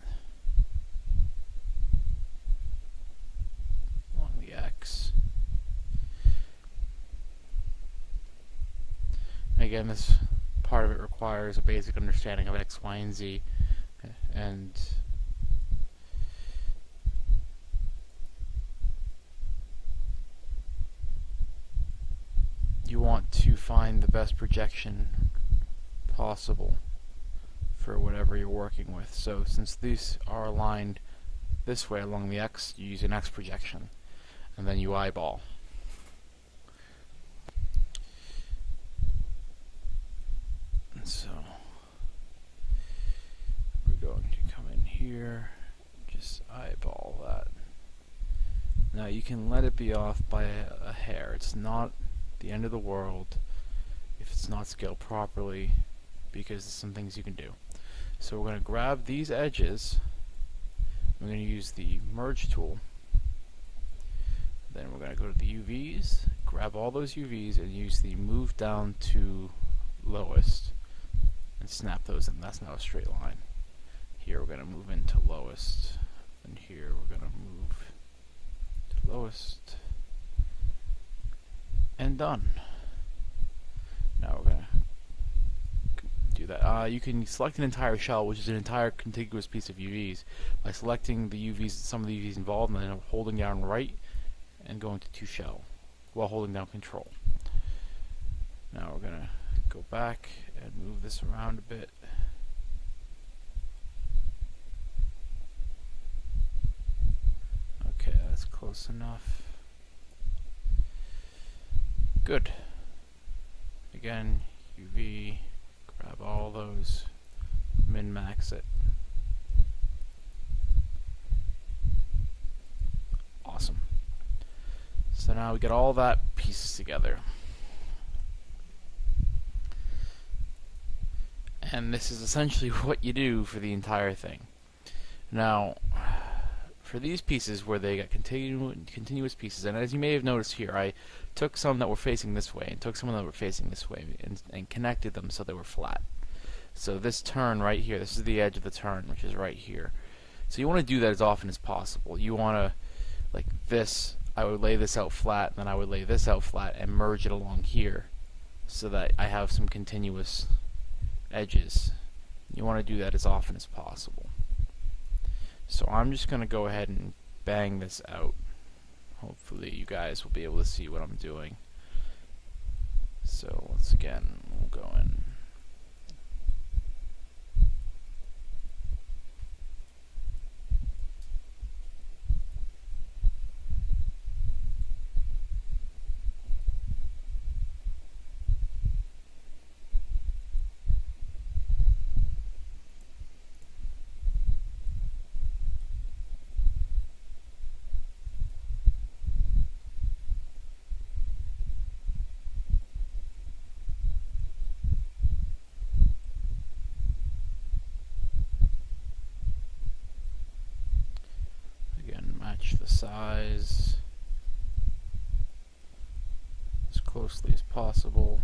along the X. Again, this part of it requires a basic understanding of X, Y, and Z, and you want to find the best projection possible for whatever you're working with. So since these are aligned this way along the X, you use an X projection, and then you eyeball. And so we're going to come in here, just eyeball that. Now you can let it be off by a hair. It's not the end of the world if it's not scaled properly, because there's some things you can do. So we're going to grab these edges, we're going to use the merge tool, then we're going to go to the UVs, grab all those UVs and use the move down to lowest and snap those in. That's now a straight line. Here we're going to move into lowest, and here we're going to move to lowest, and done. Now we're going to do that. You can select an entire shell, which is an entire contiguous piece of UVs, by selecting the UVs, some of the UVs involved, and then holding down right and going to to shell while holding down control. Now we're going to go back and move this around a bit. Okay, that's close enough. Good. Again, UV, grab all those, min-max it. Awesome. So now we get all that pieces together. And this is essentially what you do for the entire thing. Now, for these pieces where they got continuous pieces, and as you may have noticed here, I took some that were facing this way and took some that were facing this way and connected them so they were flat. So this turn right here, this is the edge of the turn, which is right here. So you want to do that as often as possible. You want to, like this, I would lay this out flat, and then I would lay this out flat and merge it along here so that I have some continuous edges. You want to do that as often as possible. So I'm just going to go ahead and bang this out. Hopefully you guys will be able to see what I'm doing. So once again, we'll go in. Again, match the size as closely as possible.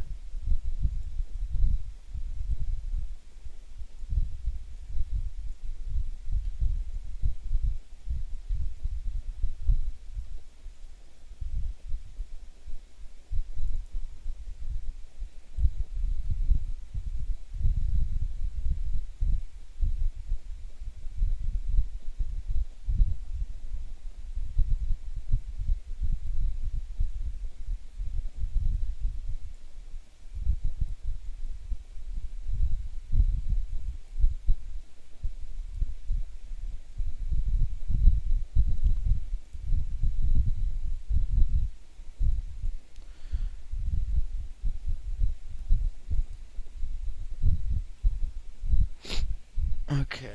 Okay.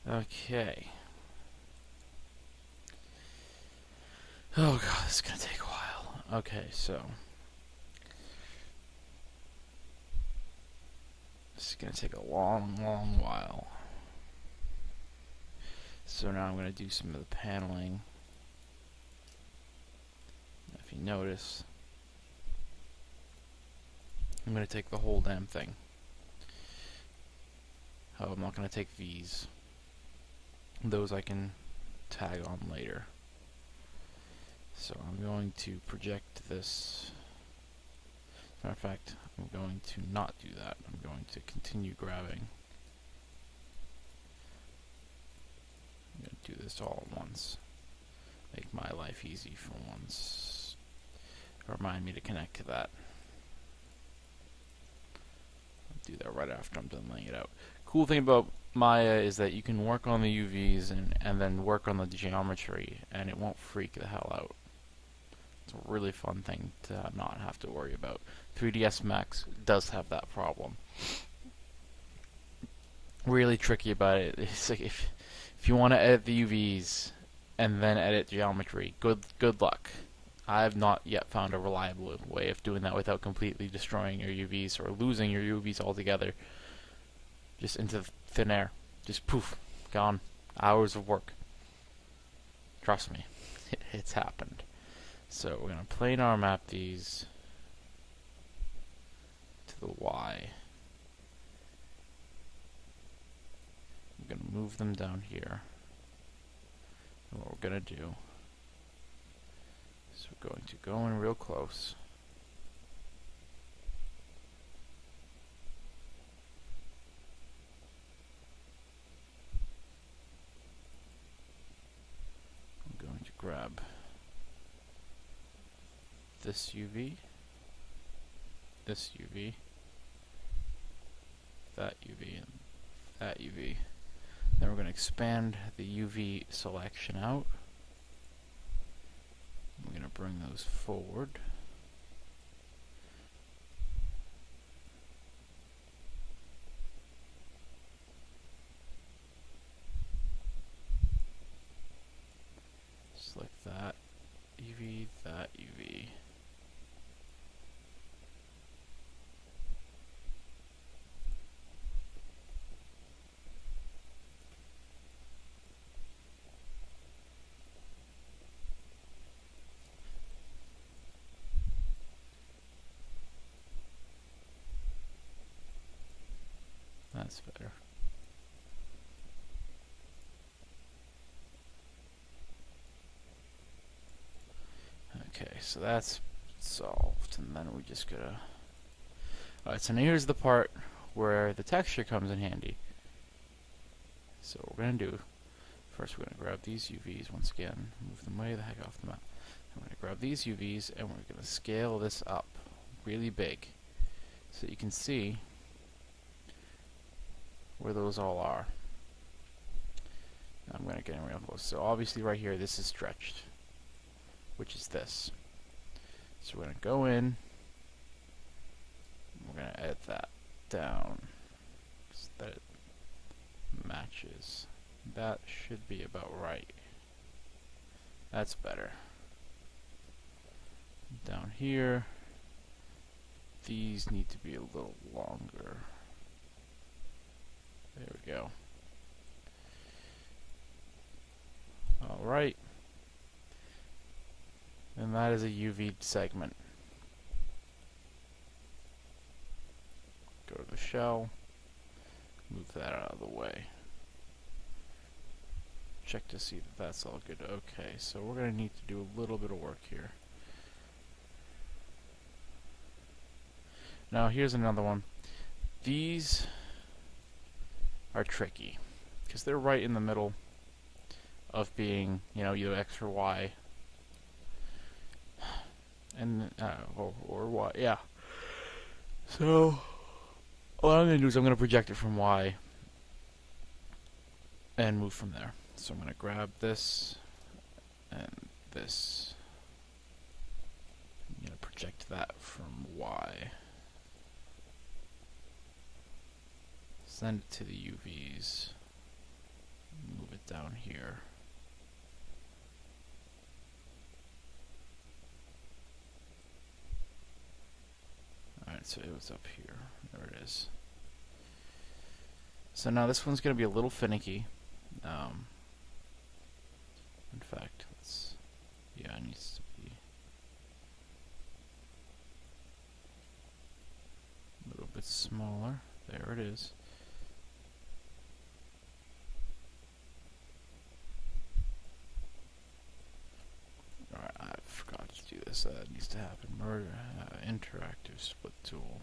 Okay. Oh god, this is gonna take a while. Okay, so this is gonna take a long while. So now I'm gonna do some of the paneling. If you notice, I'm gonna take the whole damn thing. Oh, I'm not gonna take these. Those I can tag on later. So I'm going to project this. As a matter of fact, I'm going to not do that. I'm going to continue grabbing. I'm going to do this all at once. Make my life easy for once. Remind me to connect to that. I'll do that right after I'm done laying it out. Cool thing about Maya is that you can work on the UVs and then work on the geometry, and it won't freak the hell out. It's a really fun thing to not have to worry about. 3ds Max does have that problem. Really tricky about it. It's like if you want to edit the UVs and then edit geometry, good luck. I have not yet found a reliable way of doing that without completely destroying your UVs or losing your UVs altogether. Just into thin air. Just poof, gone. Hours of work. Trust me, it's happened. So we're going to planar map these to the Y. I'm going to move them down here. And what we're going to do is we're going to go in real close. I'm going to grab this UV, this UV, that UV, and that UV. Then we're going to expand the UV selection out. We're going to bring those forward. Select that UV, that UV. That's better. Okay, so that's solved, and then we just gotta... Alright, so now here's the part where the texture comes in handy. So what we're gonna do, first we're gonna grab these UVs once again, move them way the heck off the map. I'm gonna grab these UVs and we're gonna scale this up really big so you can see where those all are. I'm gonna get in real close. So obviously right here this is stretched, which is this. So we're gonna go in, we're gonna edit that down so that it matches. That should be about right. That's better. Down here, these need to be a little longer. There we go. Alright. And that is a UV segment. Go to the shell, move that out of the way. Check to see that that's all good. Okay, so we're going to need to do a little bit of work here. Now here's another one. These are tricky because they're right in the middle of being, you know, either X or Y. And or Y, yeah. So what I'm going to do is I'm going to project it from Y and move from there. So I'm going to grab this and this. I'm going to project that from Y. Send it to the UVs. Move it down here. Alright, so it was up here. There it is. So now this one's going to be a little finicky. In fact, yeah, it needs to be a little bit smaller. There it is. Alright, I forgot to do this. That needs to happen. Interactive split tool.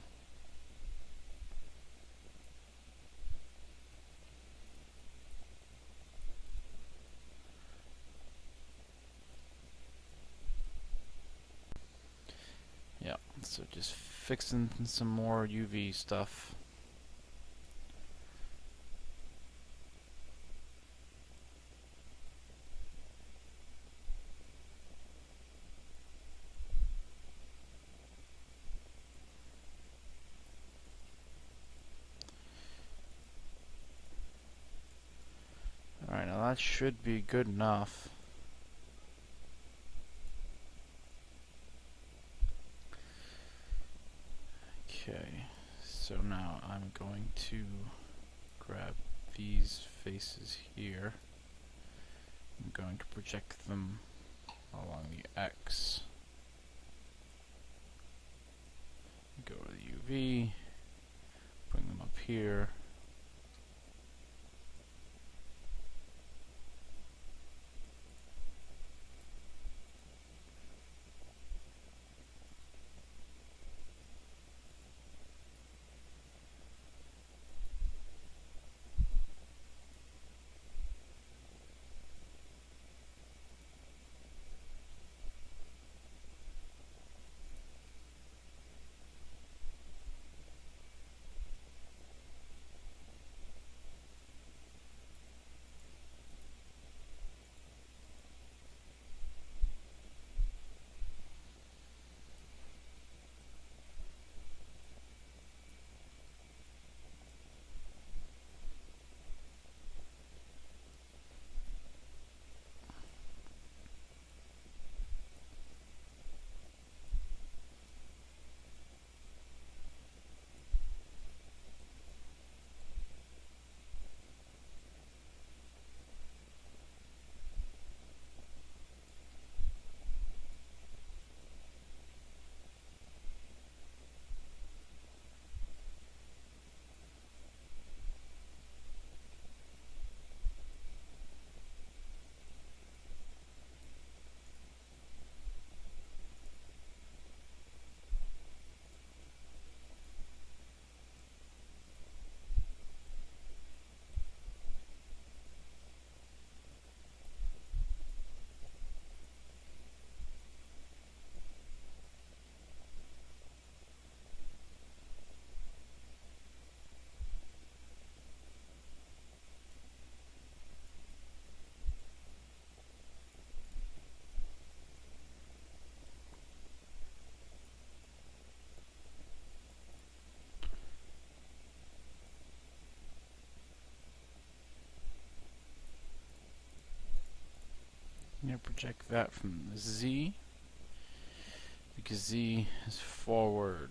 Yeah, so just fixing some more UV stuff. Alright, now that should be good enough. Okay, so now I'm going to grab these faces here. I'm going to project them along the X. Go to the UV, bring them up here. I'm going to project that from Z, because Z is forward.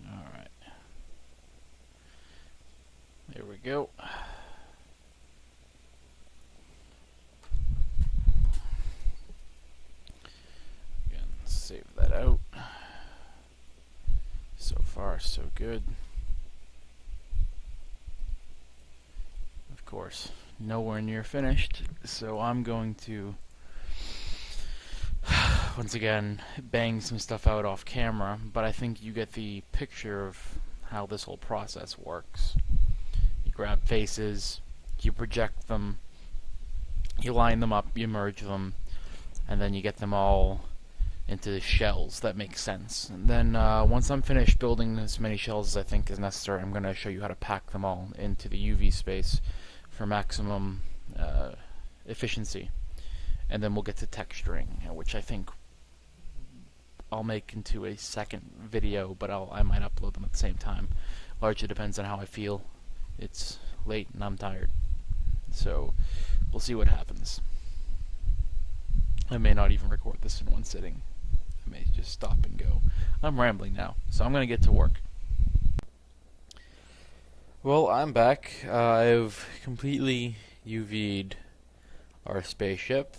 Alright. There we go. Again, save that out. So far, so good. Of course, nowhere near finished, so I'm going to once again bang some stuff out off camera, but I think you get the picture of how this whole process works. You grab faces, you project them, you line them up, you merge them, and then you get them all into the shells that make sense. And then once I'm finished building as many shells as I think is necessary, I'm going to show you how to pack them all into the UV space for maximum efficiency. And then we'll get to texturing, which I think I'll make into a second video, but I might upload them at the same time. Largely depends on how I feel. It's late and I'm tired, so we'll see what happens. I may not even record this in one sitting. I may just stop and go. I'm rambling now, so I'm going to get to work. Well, I'm back. I've completely UV'd our spaceship.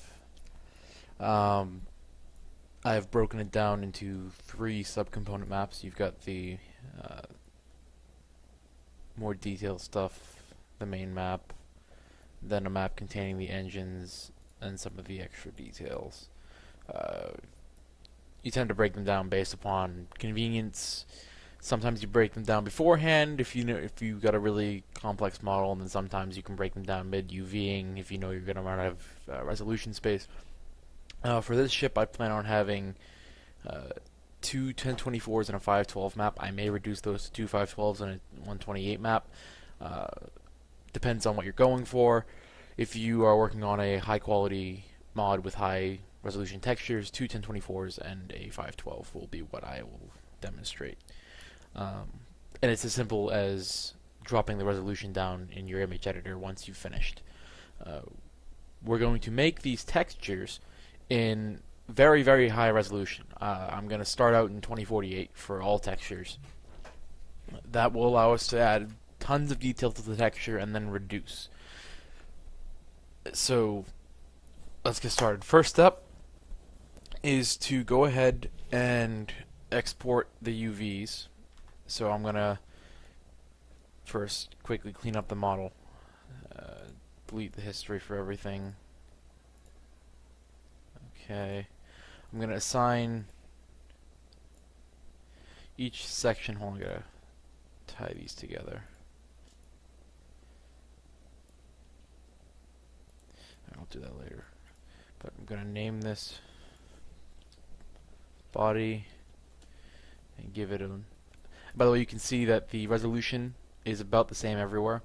I've broken it down into 3 subcomponent maps. You've got the more detailed stuff, the main map, then a map containing the engines, and some of the extra details. You tend to break them down based upon convenience. Sometimes you break them down beforehand if you got a really complex model, and then sometimes you can break them down mid UVing if you know you're going to run out of resolution space. For this ship, I plan on having 2 1024s and a 512 map. I may reduce those to 2 512s and a 128 map. Depends on what you're going for. If you are working on a high quality mod with high resolution textures, 2 1024s and a 512 will be what I will demonstrate. And it's as simple as dropping the resolution down in your image editor once you've finished. We're going to make these textures in very, very high resolution. I'm going to start out in 2048 for all textures. That will allow us to add tons of detail to the texture and then reduce. So let's get started. First step is to go ahead and export the UVs. So I'm going to first quickly clean up the model, delete the history for everything. Okay, I'm going to assign each section. Hold on, I'm going to tie these together. I'll do that later. But I'm going to name this body and give it a... By the way, you can see that the resolution is about the same everywhere.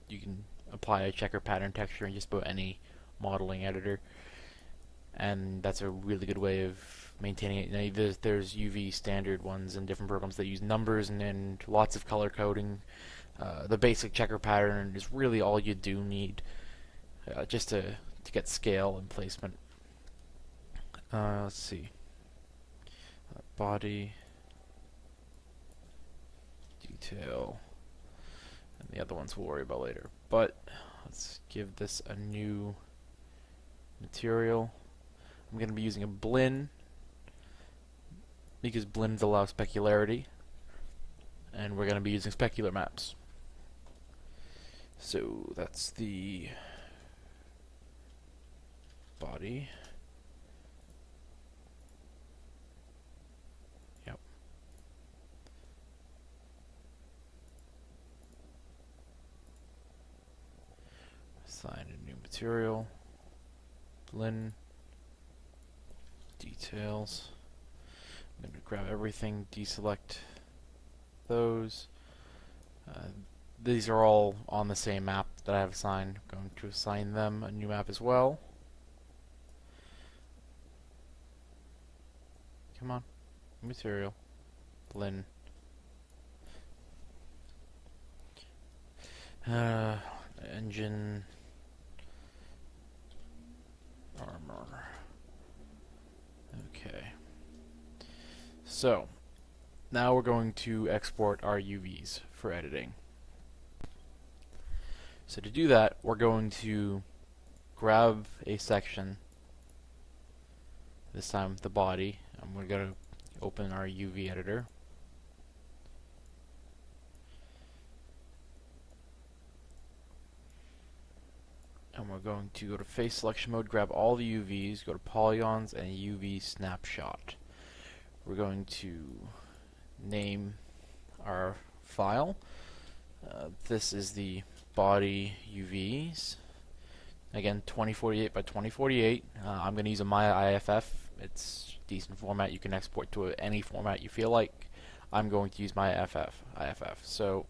You can apply a checker pattern texture in just about any modeling editor, and that's a really good way of maintaining it. Now, there's UV standard ones and different programs that use numbers and lots of color coding. The basic checker pattern is really all you do need just to get scale and placement. Let's see. Body, detail, and the other ones we'll worry about later. But let's give this a new material. I'm going to be using a blend because blends allow specularity, and we're going to be using specular maps. So that's the body. Yep. Assign a new material. Blend. Details. I'm going to grab everything, deselect those. These are all on the same map that I have assigned. I'm going to assign them a new map as well. Come on. Material. Blend. Engine. Armor. Okay. So, now we're going to export our UVs for editing. So to do that, we're going to grab a section, this time the body, and we're going to open our UV editor. And we're going to go to face selection mode, grab all the UVs, go to polygons and UV snapshot. We're going to name our file. This is the body UVs. Again, 2048 by 2048. I'm going to use a Maya IFF. It's a decent format. You can export to any format you feel like. I'm going to use Maya IFF. So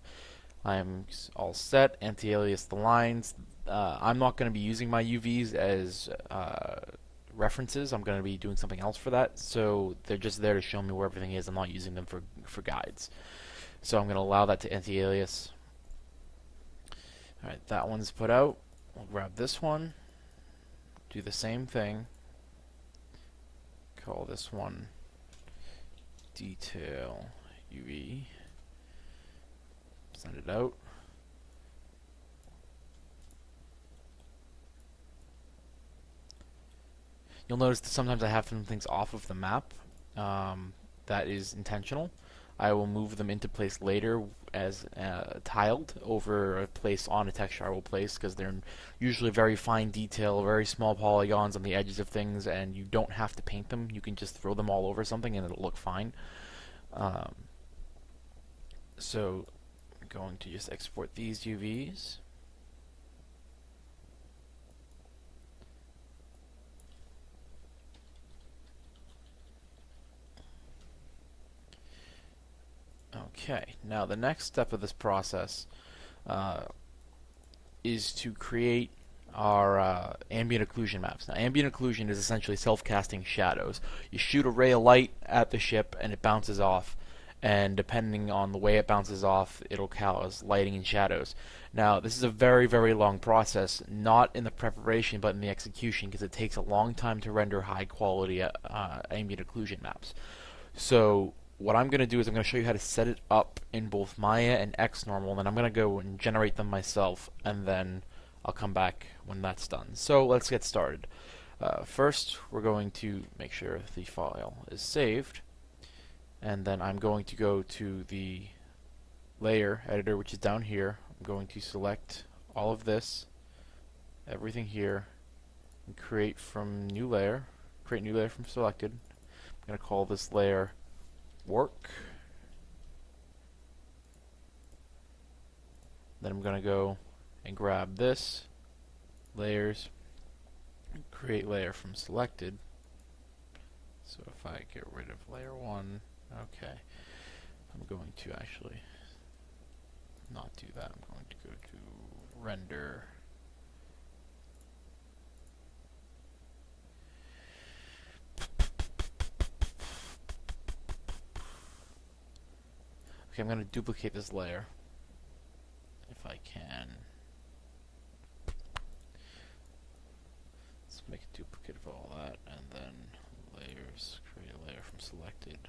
I'm all set. Anti-alias the lines. I'm not going to be using my UVs as references. I'm going to be doing something else for that. So they're just there to show me where everything is. I'm not using them for guides. So I'm going to allow that to anti-alias. Alright, that one's put out. We'll grab this one. Do the same thing. Call this one detail UV. Send it out. You'll notice that sometimes I have some things off of the map. That is intentional. I will move them into place later as tiled over a place on a texture I will place, because they're usually very fine detail, very small polygons on the edges of things, and you don't have to paint them. You can just throw them all over something and it'll look fine. So I'm going to just export these UVs. Okay, now the next step of this process is to create our ambient occlusion maps. Now, ambient occlusion is essentially self-casting shadows. You shoot a ray of light at the ship and it bounces off, and depending on the way it bounces off, it'll cause lighting and shadows. Now, this is a very, very long process, not in the preparation but in the execution, because it takes a long time to render high-quality ambient occlusion maps. So what I'm going to do is I'm going to show you how to set it up in both Maya and XNormal, and then I'm going to go and generate them myself, and then I'll come back when that's done. So let's get started. First, we're going to make sure the file is saved, and then I'm going to go to the layer editor, which is down here. I'm going to select all of this, everything here, and create new layer from selected. I'm going to call this layer work. Then I'm going to go and grab this, layers, and create layer from selected. So if I get rid of layer 1, okay, I'm going to actually not do that. I'm going to go to render. Okay, I'm going to duplicate this layer if I can. Let's make a duplicate of all that, and then layers, create a layer from selected.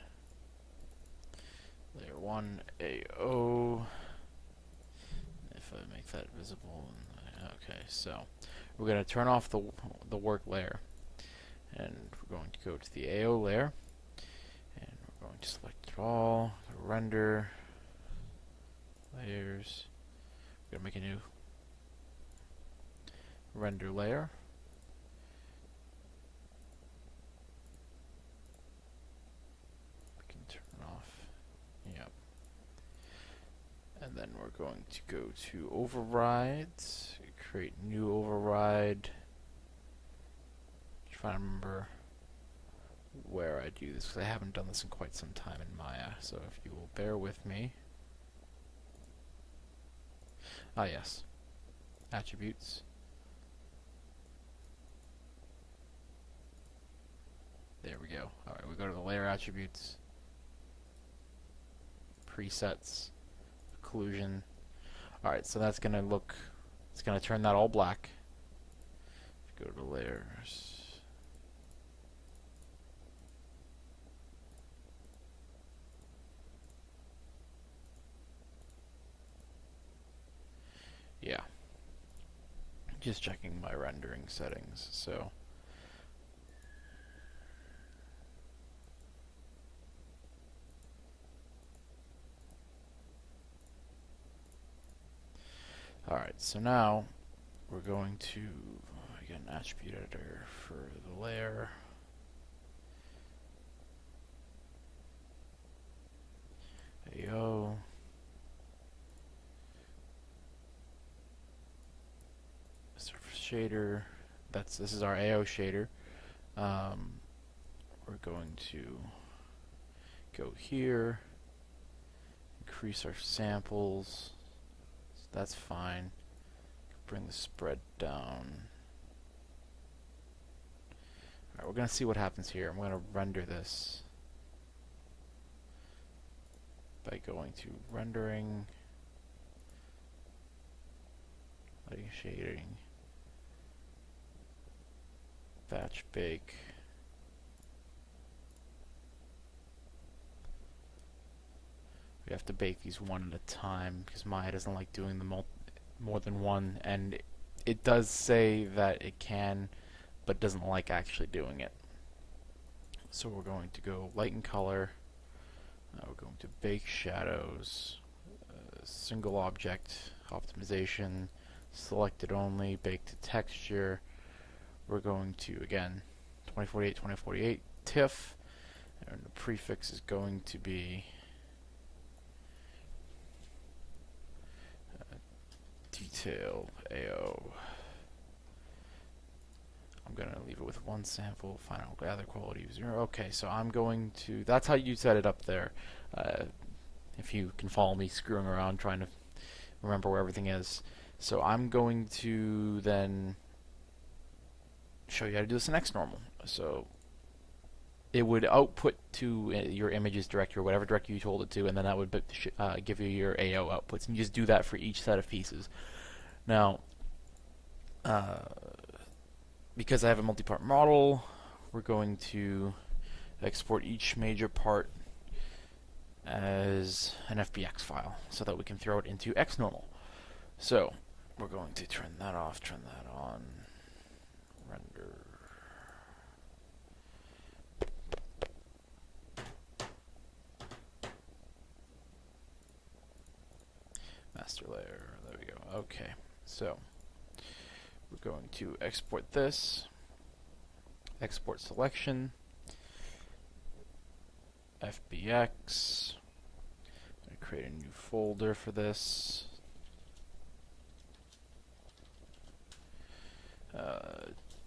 Layer 1, AO. If I make that visible, okay, so we're going to turn off the work layer, and we're going to go to the AO layer, and we're going to select it all, render, layers. We're going to make a new render layer. We can turn off, yep. And then we're going to go to overrides, Create new override. Trying to remember where I do this because I haven't done this in quite some time in Maya. So if you will bear with me. Ah, yes. Attributes. There we go. Alright, we go to the layer attributes. Presets. Occlusion. Alright, so that's going to look, it's going to turn that all black. Go to layers. Yeah. Just checking my rendering settings. So alright, so now we're going to get an attribute editor for the layer. AO. Surface shader. This is our AO shader. We're going to go here, increase our samples. So that's fine. Bring the spread down. Alright, we're going to see what happens here. I'm going to render this by going to rendering, lighting, shading, batch bake. We have to bake these one at a time because Maya doesn't like doing them more than one, and it does say that it can, but doesn't like actually doing it. So we're going to go light and color. We're going to bake shadows, single object optimization, selected only, bake to texture. We're going to, again, 2048, 2048 TIFF, and the prefix is going to be detail AO. I'm going to leave it with one sample, final gather quality of 0. Okay, so I'm going to, that's how you set it up there. If you can follow me screwing around trying to remember where everything is. So I'm going to then show you how to do this in XNormal. So it would output to your images directory or whatever directory you told it to, and then that would give you your AO outputs. And you just do that for each set of pieces. Now, because I have a multi-part model, we're going to export each major part as an FBX file so that we can throw it into XNormal. So we're going to turn that off, turn that on, render. Master layer, there we go. Okay, so we're going to export this, export selection, FBX. I'm going to create a new folder for this.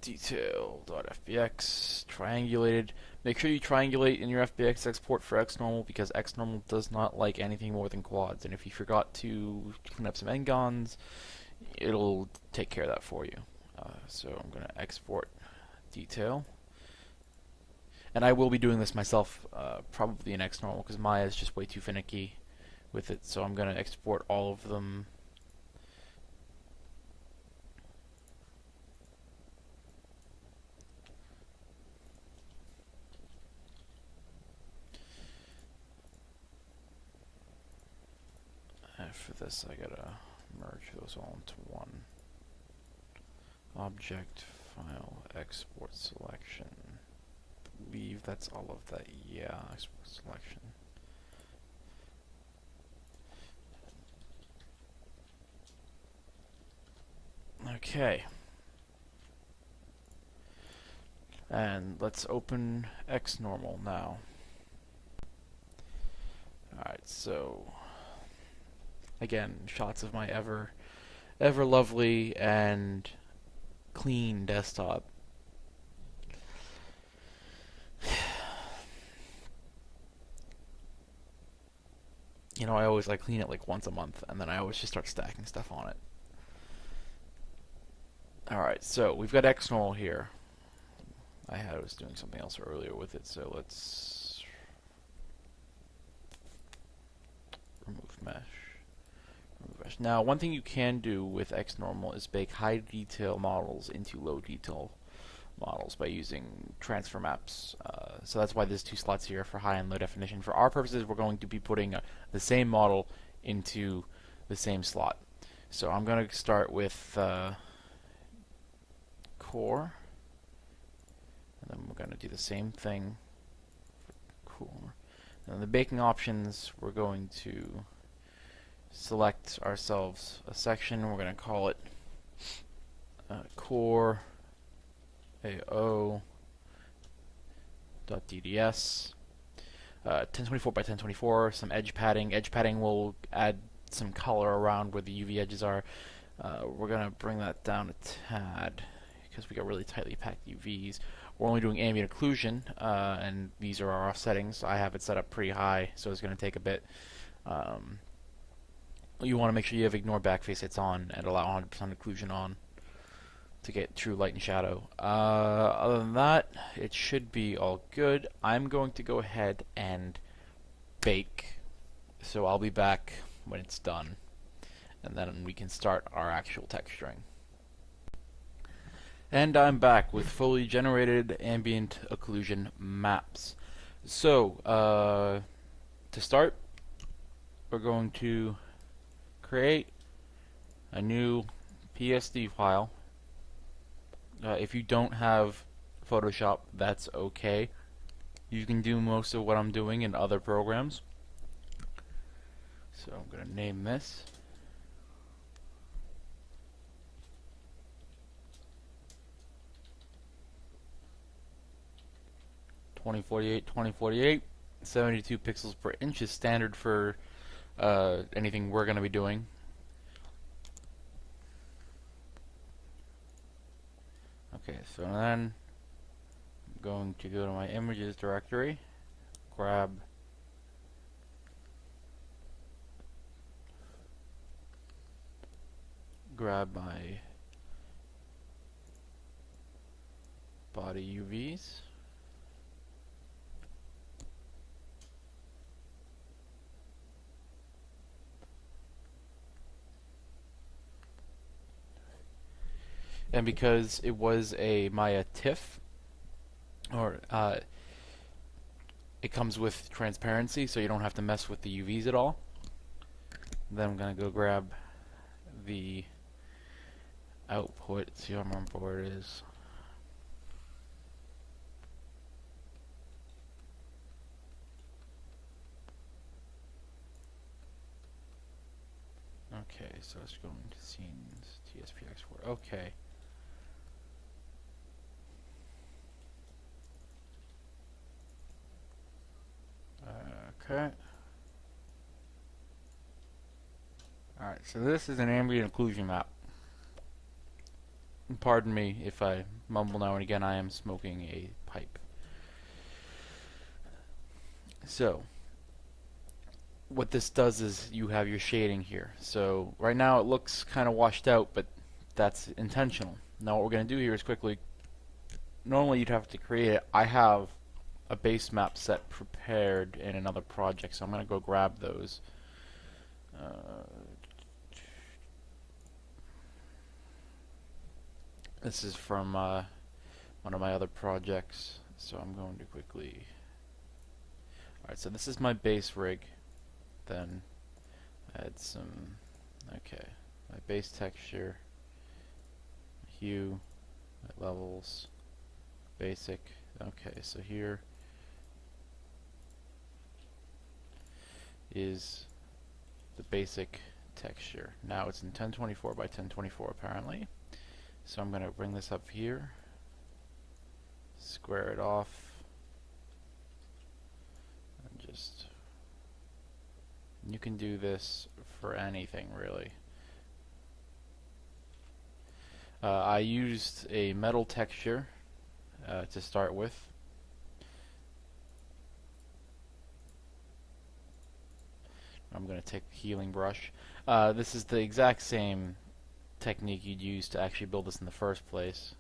Detail.fbx, triangulated. Make sure you triangulate in your FBX export for XNormal because XNormal does not like anything more than quads. And if you forgot to clean up some n-gons, it'll take care of that for you. So I'm going to export detail. And I will be doing this myself, probably in XNormal, because Maya is just way too finicky with it. So I'm going to export all of them. And for this, I gotta merge those all into one. Object, file, export selection. I believe that's all of that. Yeah, export selection. Okay. And let's open XNormal now. Alright, so again, shots of my ever ever lovely and clean desktop. You know, I always like clean it like once a month, and then I always just start stacking stuff on it. Alright, so we've got XNormal here. I was doing something else earlier with it, so let's remove mesh. Now, one thing you can do with XNormal is bake high detail models into low detail models by using transfer maps. So that's why there's two slots here for high and low definition. For our purposes, we're going to be putting the same model into the same slot. So I'm going to start with core, and then we're going to do the same thing for core. And the baking options, we're going to select ourselves a section. We're going to call it core AO.DDS. 1024 by 1024, some edge padding. Edge padding will add some color around where the UV edges are. We're going to bring that down a tad because we got really tightly packed UVs. We're only doing ambient occlusion, and these are our settings. I have it set up pretty high, so it's going to take a bit. You want to make sure you have ignore backface hits on and allow 100% occlusion on to get true light and shadow. Other than that, it should be all good. I'm going to go ahead and bake, so I'll be back when it's done, and then we can start our actual texturing. And I'm back with fully generated ambient occlusion maps. So, to start, we're going to create a new PSD file. If you don't have Photoshop, that's okay. You can do most of what I'm doing in other programs. So I'm going to name this. (2048, 2048). 72 pixels per inch is standard for anything we're going to be doing. Okay, so then I'm going to go to my images directory, grab my body UVs. And because it was a Maya TIFF, or it comes with transparency, so you don't have to mess with the UVs at all. Then I'm gonna go grab the output. See, I don't remember where it is. Okay, so it's going to scenes TSP export. Okay. Okay. Alright, so this is an ambient occlusion map. Pardon me if I mumble now and again, I am smoking a pipe. So, what this does is you have your shading here. So, right now it looks kind of washed out, but that's intentional. Now what we're going to do here is quickly, normally you'd have to create it. I have a base map set prepared in another project, so I'm going to go grab those. This is from one of my other projects, so I'm going to quickly... Alright, so this is my base rig. Then add some... Okay, my base texture, hue, my levels, basic. Okay, so here is the basic texture. Now it's in 1024 by 1024 apparently. So I'm going to bring this up here, square it off, and just... You can do this for anything really. I used a metal texture to start with. I'm going to take the healing brush. This is the exact same technique you'd use to actually build this in the first place.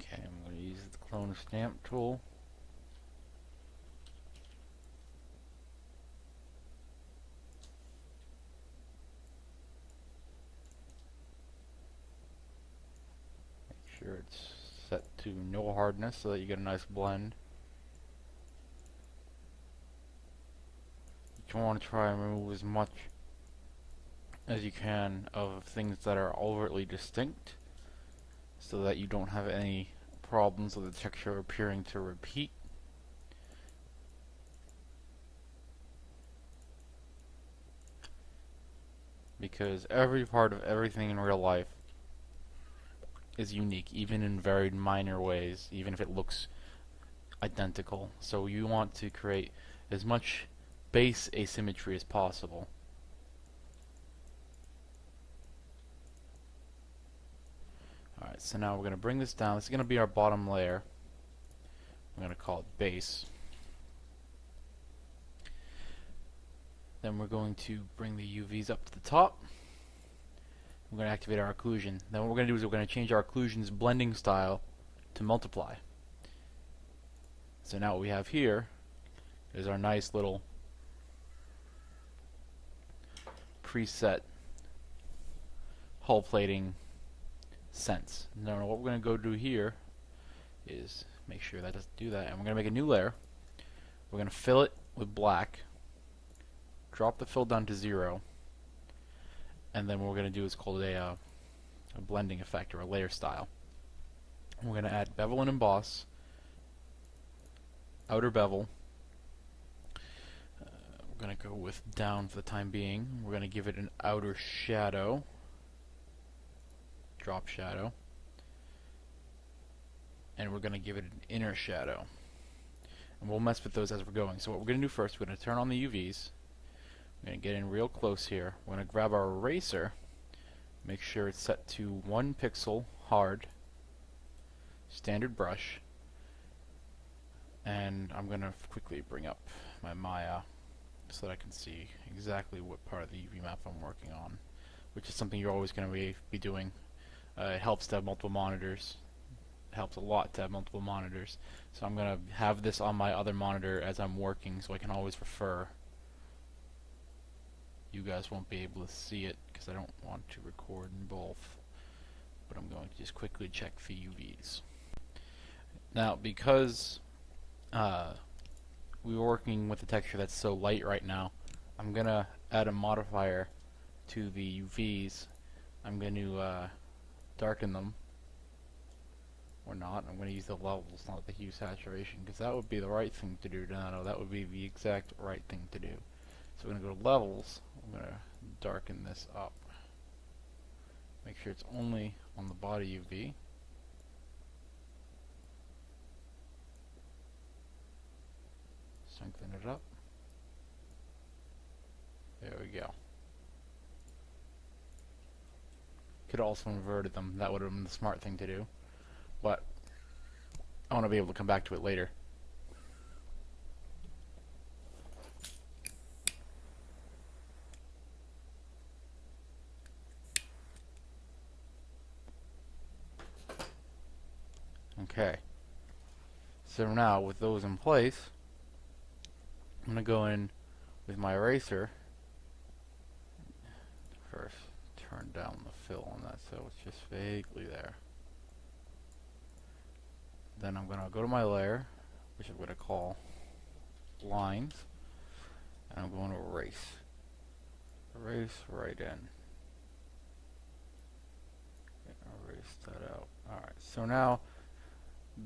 Okay, I'm going to use the clone stamp tool. Make sure it's set to no hardness so that you get a nice blend. You want to try and remove as much as you can of things that are overtly distinct so that you don't have any problems with the texture appearing to repeat. Because every part of everything in real life is unique, even in very minor ways, even if it looks identical. So you want to create as much base asymmetry as possible. Alright, so now we're going to bring this down. This is going to be our bottom layer. I'm going to call it base. Then we're going to bring the UVs up to the top. We're going to activate our occlusion. Then what we're going to do is we're going to change our occlusion's blending style to multiply. So now what we have here is our nice little preset hull plating sense. Now what we're going to go do here is make sure that doesn't do that, and we're going to make a new layer. We're going to fill it with black, drop the fill down to 0, and then what we're going to do is called a blending effect, or a layer style. We're going to add bevel and emboss, outer bevel. We're going to go with down for the time being. We're going to give it an outer shadow, drop shadow, and we're going to give it an inner shadow. And we'll mess with those as we're going. So what we're going to do first, we're going to turn on the UVs. We're going to get in real close here. We're going to grab our eraser, make sure it's set to 1 pixel hard, standard brush, and I'm going to quickly bring up my Maya so that I can see exactly what part of the UV map I'm working on, which is something you're always going to be doing. It helps to have multiple monitors. It helps a lot to have multiple monitors. So I'm going to have this on my other monitor as I'm working so I can always refer. You guys won't be able to see it because I don't want to record in both, but I'm going to just quickly check the UVs. Now, because we're working with a texture that's so light right now, I'm going to add a modifier to the UVs. I'm going to darken them, or not. I'm going to use the levels, not the hue saturation, because that would be the right thing to do. No, that would be the exact right thing to do. So we're going to go to levels. I'm going to darken this up. Make sure it's only on the body UV. Strengthen it up. There we go. Could also inverted them. That would have been the smart thing to do. But I want to be able to come back to it later. Okay. So now with those in place, I'm going to go in with my eraser. First, turn down the fill on that so it's just vaguely there. Then I'm going to go to my layer, which I'm going to call lines, and I'm going to erase. Erase right in. Erase that out. Alright, so now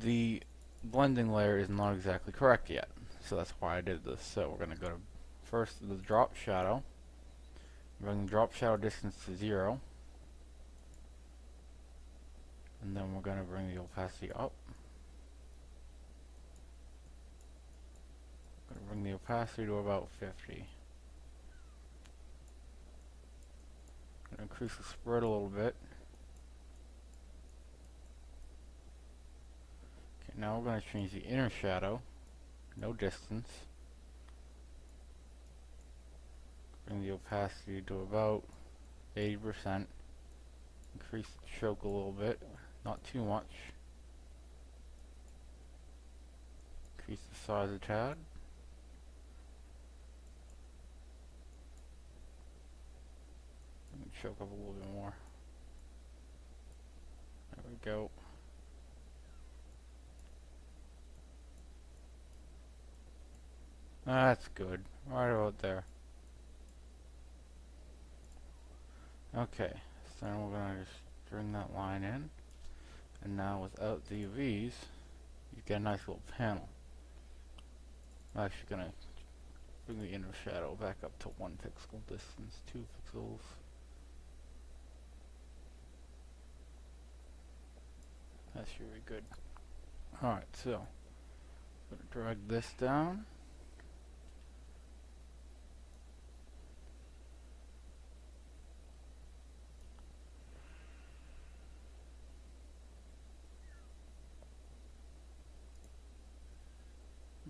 the blending layer is not exactly correct yet. So that's why I did this. So we're going to go to first the drop shadow. Bring drop shadow distance to 0. And then we're going to bring the opacity up. Going to bring the opacity to about 50. Going to increase the spread a little bit. Okay, now we're going to change the inner shadow. No distance. Bring the opacity to about 80%. Increase the choke a little bit, not too much. Increase the size a tad. Choke up a little bit more. There we go. That's good. Right about there. Okay, so now we're going to just bring that line in. And now without the UVs, you get a nice little panel. I'm actually going to bring the inner shadow back up to 1 pixel distance, 2 pixels. That's really good. Alright, so I'm going to drag this down.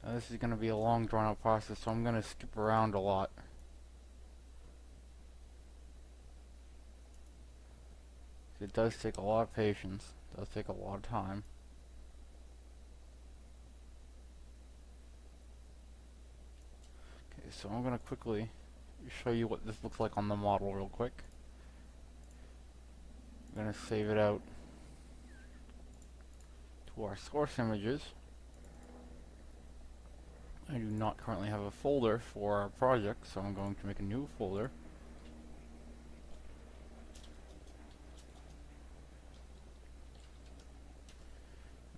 Now this is going to be a long drawn out process, so I'm going to skip around a lot. It does take a lot of patience. It does take a lot of time. Okay, so I'm going to quickly show you what this looks like on the model real quick. I'm going to save it out to our source images. I do not currently have a folder for our project, so I'm going to make a new folder.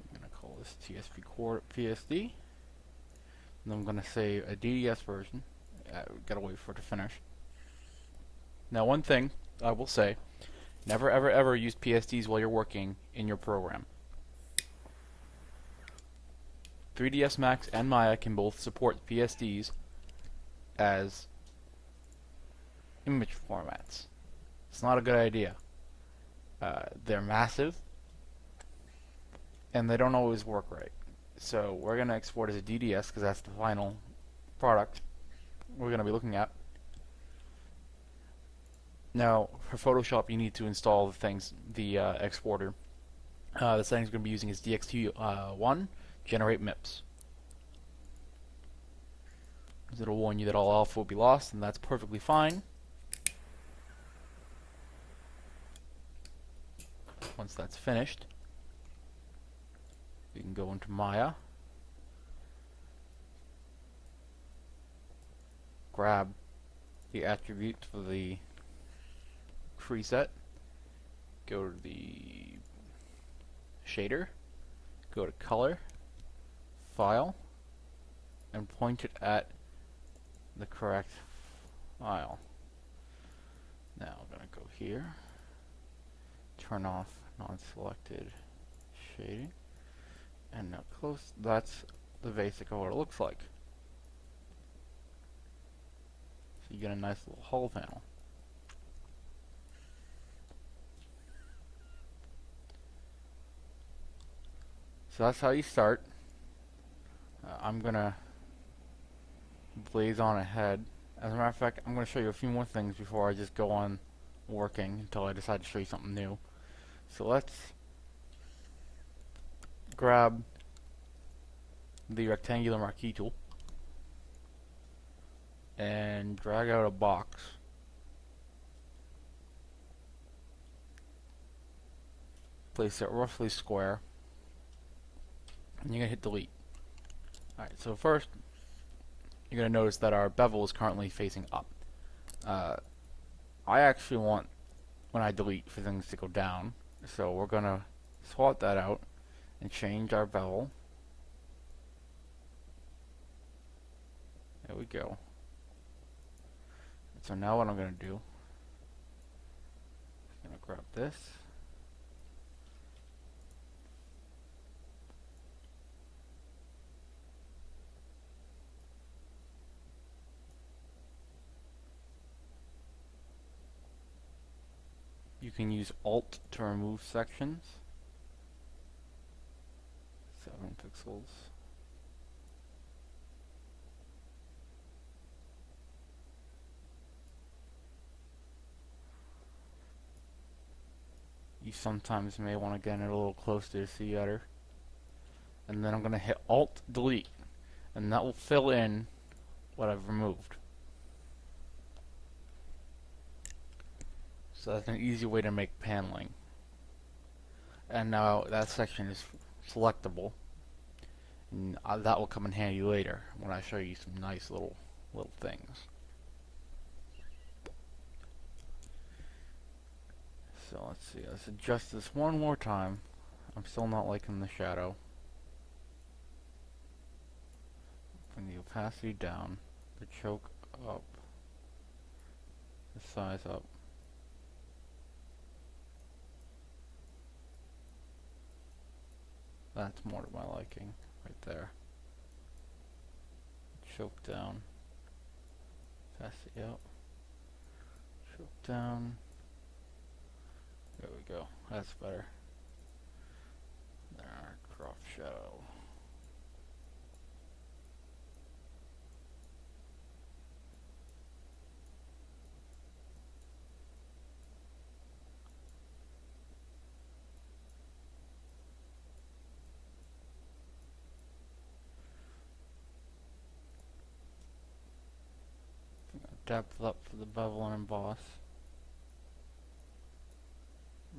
I'm going to call this TSP Core PSD. And I'm going to save a DDS version. Gotta wait for it to finish. Now, one thing I will say, never ever ever use PSDs while you're working in your program. 3ds Max and Maya can both support PSDs as image formats. It's not a good idea. They're massive, and they don't always work right. So we're going to export as a DDS because that's the final product we're going to be looking at. Now, for Photoshop, you need to install the exporter. The settings we're going to be using is DXT1. Generate MIPS. It'll warn you that all alpha will be lost, and that's perfectly fine. Once that's finished, we can go into Maya, grab the attribute for the preset, go to the shader, go to color, file, and point it at the correct file. Now I'm going to go here, turn off non-selected shading, and now close. That's the basic of what it looks like. So you get a nice little hull panel. So that's how you start. I'm gonna blaze on ahead. As a matter of fact, I'm gonna show you a few more things before I just go on working until I decide to show you something new. So let's grab the rectangular marquee tool and drag out a box. Place it roughly square, and you're gonna hit delete. Alright, so first you're gonna notice that our bevel is currently facing up. I actually want, when I delete, for things to go down, so we're gonna swap that out and change our bevel. There we go. So now what I'm gonna do grab this. You can use Alt to remove sections. 7 pixels. You sometimes may want to get it a little closer to see better. And then I'm going to hit Alt Delete, and that will fill in what I've removed. So that's an easy way to make paneling. And now that section is selectable, and that will come in handy later when I show you some nice little things. So let's see, let's adjust this one more time. I'm still not liking the shadow. Bring the opacity down, the choke up, the size up. That's more to my liking, right there. Choke down, opacity up, choke down. There we go, that's better. There, crop shadow. Depth up for the bevel and emboss.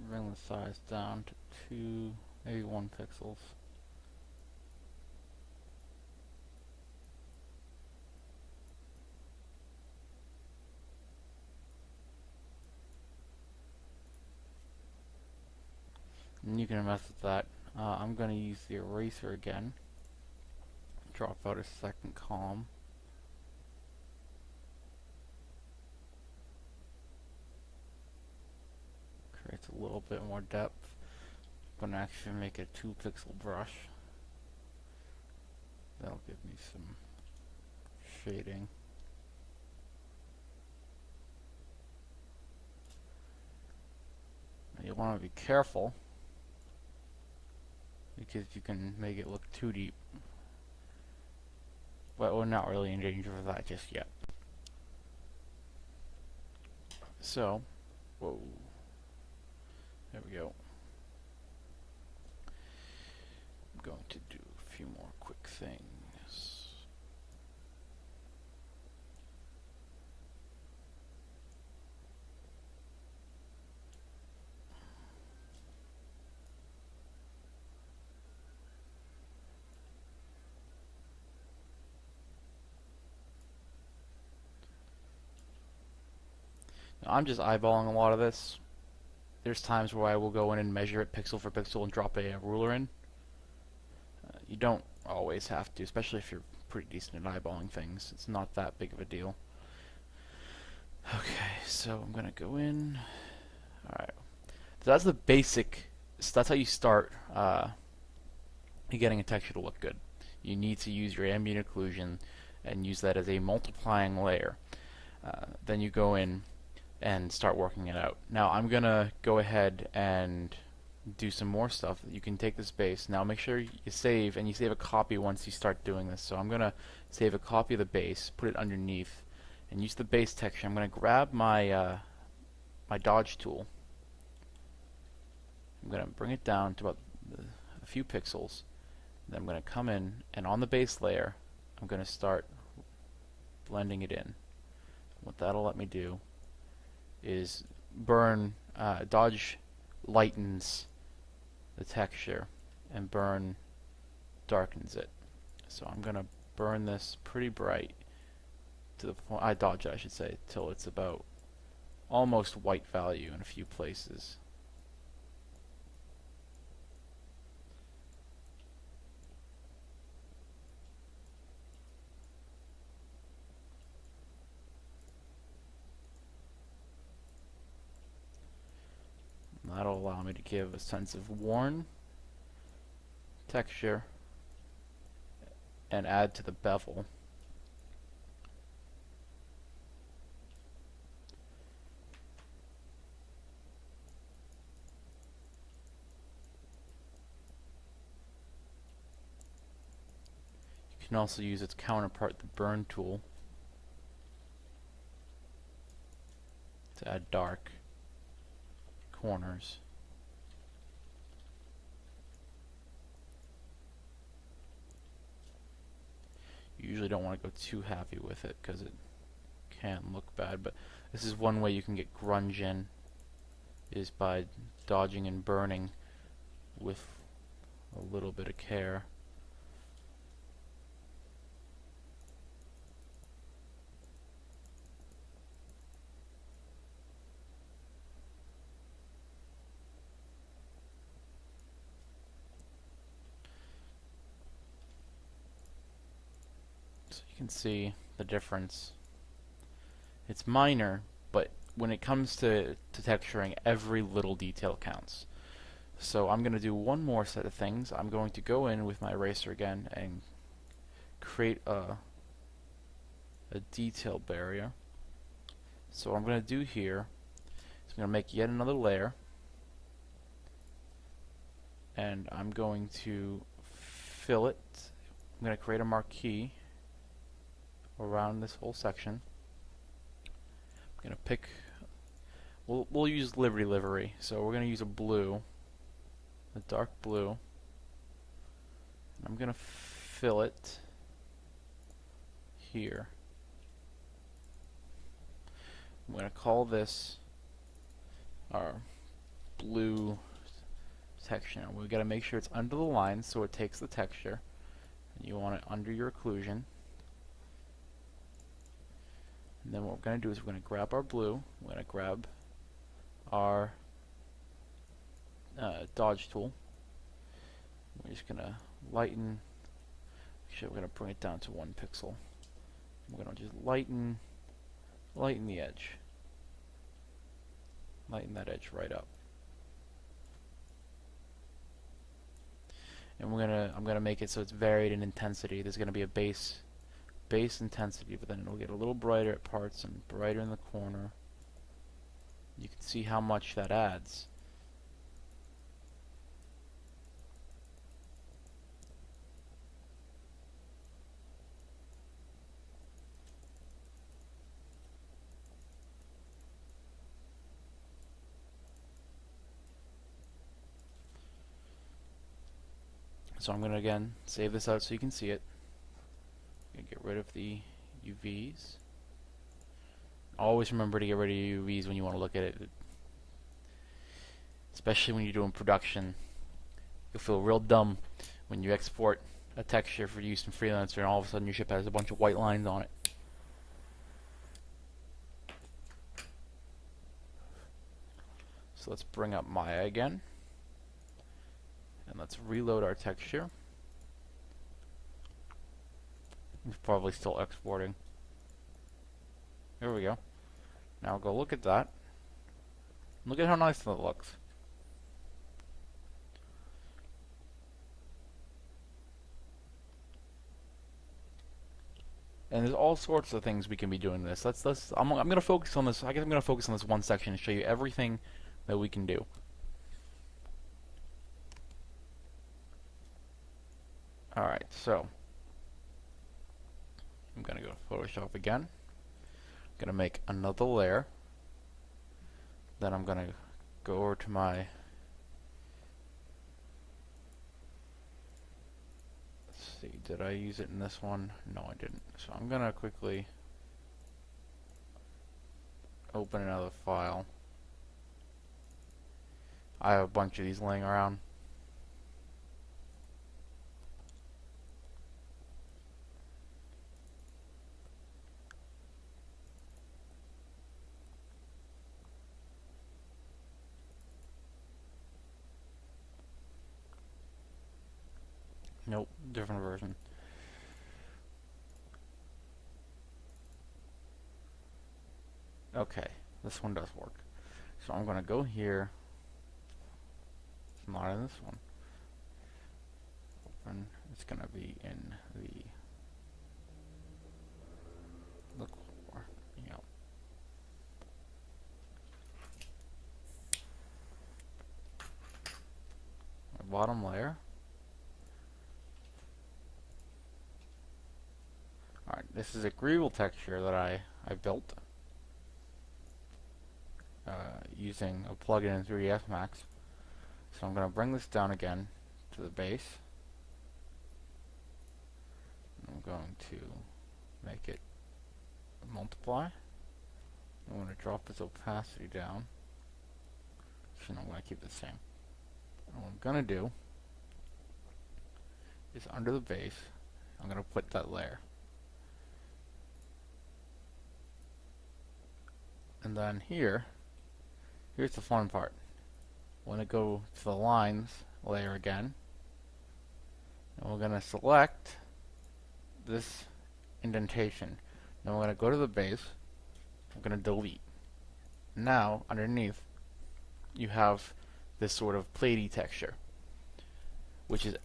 Bring the size down to 2, maybe 1 pixels. And you can mess with that. I'm going to use the eraser again. Drop out a second column. Creates a little bit more depth. I'm going to actually make a 2 pixel brush. That'll give me some shading. Now you want to be careful, because you can make it look too deep. But we're not really in danger of that just yet. So, whoa. There we go. I'm going to do a few more quick things. Now, I'm just eyeballing a lot of this. There's times where I will go in and measure it pixel for pixel and drop a ruler in. You don't always have to, especially if you're pretty decent at eyeballing things. It's not that big of a deal. Okay, so I'm gonna go in. Alright. So that's the basic, so that's how you start getting a texture to look good. You need to use your ambient occlusion and use that as a multiplying layer. Then you go in and start working it out. Now I'm gonna go ahead and do some more stuff. You can take this base. Now make sure you save, and you save a copy once you start doing this. So I'm gonna save a copy of the base, put it underneath, and use the base texture. I'm gonna grab my my dodge tool. I'm gonna bring it down to about a few pixels. Then I'm gonna come in, and on the base layer, I'm gonna start blending it in. What that'll let me do is burn, dodge lightens the texture, and burn darkens it. So I'm gonna burn this pretty bright to the point, I dodge it, I should say, till it's about almost white value in a few places. That'll allow me to give a sense of worn texture and add to the bevel. You can also use its counterpart, the burn tool, to add dark corners. You usually don't want to go too happy with it because it can look bad, but this is one way you can get grunge in, is by dodging and burning with a little bit of care. So you can see the difference. It's minor, but when it comes to texturing, every little detail counts. So I'm going to do one more set of things. I'm going to go in with my eraser again and create a detail barrier. So what I'm going to do here is I'm going to make yet another layer, and I'm going to fill it. I'm going to create a marquee around this whole section. I'm going to pick, we'll use Liberty Livery, so we're going to use a blue, a dark blue, and I'm going to fill it here. I'm going to call this our blue section. We've got to make sure it's under the line so it takes the texture. And you want it under your occlusion. And then what we're going to do is we're going to grab our blue, we're going to grab our dodge tool. We're just going to lighten, actually we're going to bring it down to 1 pixel. We're going to just lighten the edge. Lighten that edge right up. And I'm gonna make it so it's varied in intensity. There's gonna be a base intensity, but then it'll get a little brighter at parts and brighter in the corner. You can see how much that adds. So I'm going to again save this out so you can see it. I'm going to get rid of the UVs. Always remember to get rid of UVs when you want to look at it. Especially when you're doing production. You'll feel real dumb when you export a texture for use in Freelancer and all of a sudden your ship has a bunch of white lines on it. So let's bring up Maya again. And let's reload our texture. It's probably still exporting. There we go. Now go look at that. Look at how nice that looks. And there's all sorts of things we can be doing this. I'm going to focus on this. I guess I'm going to focus on this one section and show you everything that we can do. Alright, so I'm going to go to Photoshop again. I'm going to make another layer. Then I'm going to go over to my, let's see, did I use it in this one? No, I didn't. So I'm going to quickly open another file. I have a bunch of these laying around. Nope, different version. Okay, this one does work. So I'm going to go here, not in this one. Open. It's gonna be in the look for. Yep. My bottom layer. Alright, this is a greeble texture that I built using a plugin in 3ds Max. So I'm going to bring this down again to the base. I'm going to make it multiply. I'm going to drop its opacity down. So I'm going to keep it the same. And what I'm going to do is under the base, I'm going to put that layer. And then here's the fun part. We're going to go to the lines layer again. And we're going to select this indentation. Then we're going to go to the base. We're going to delete. Now, underneath, you have this sort of platey texture, which is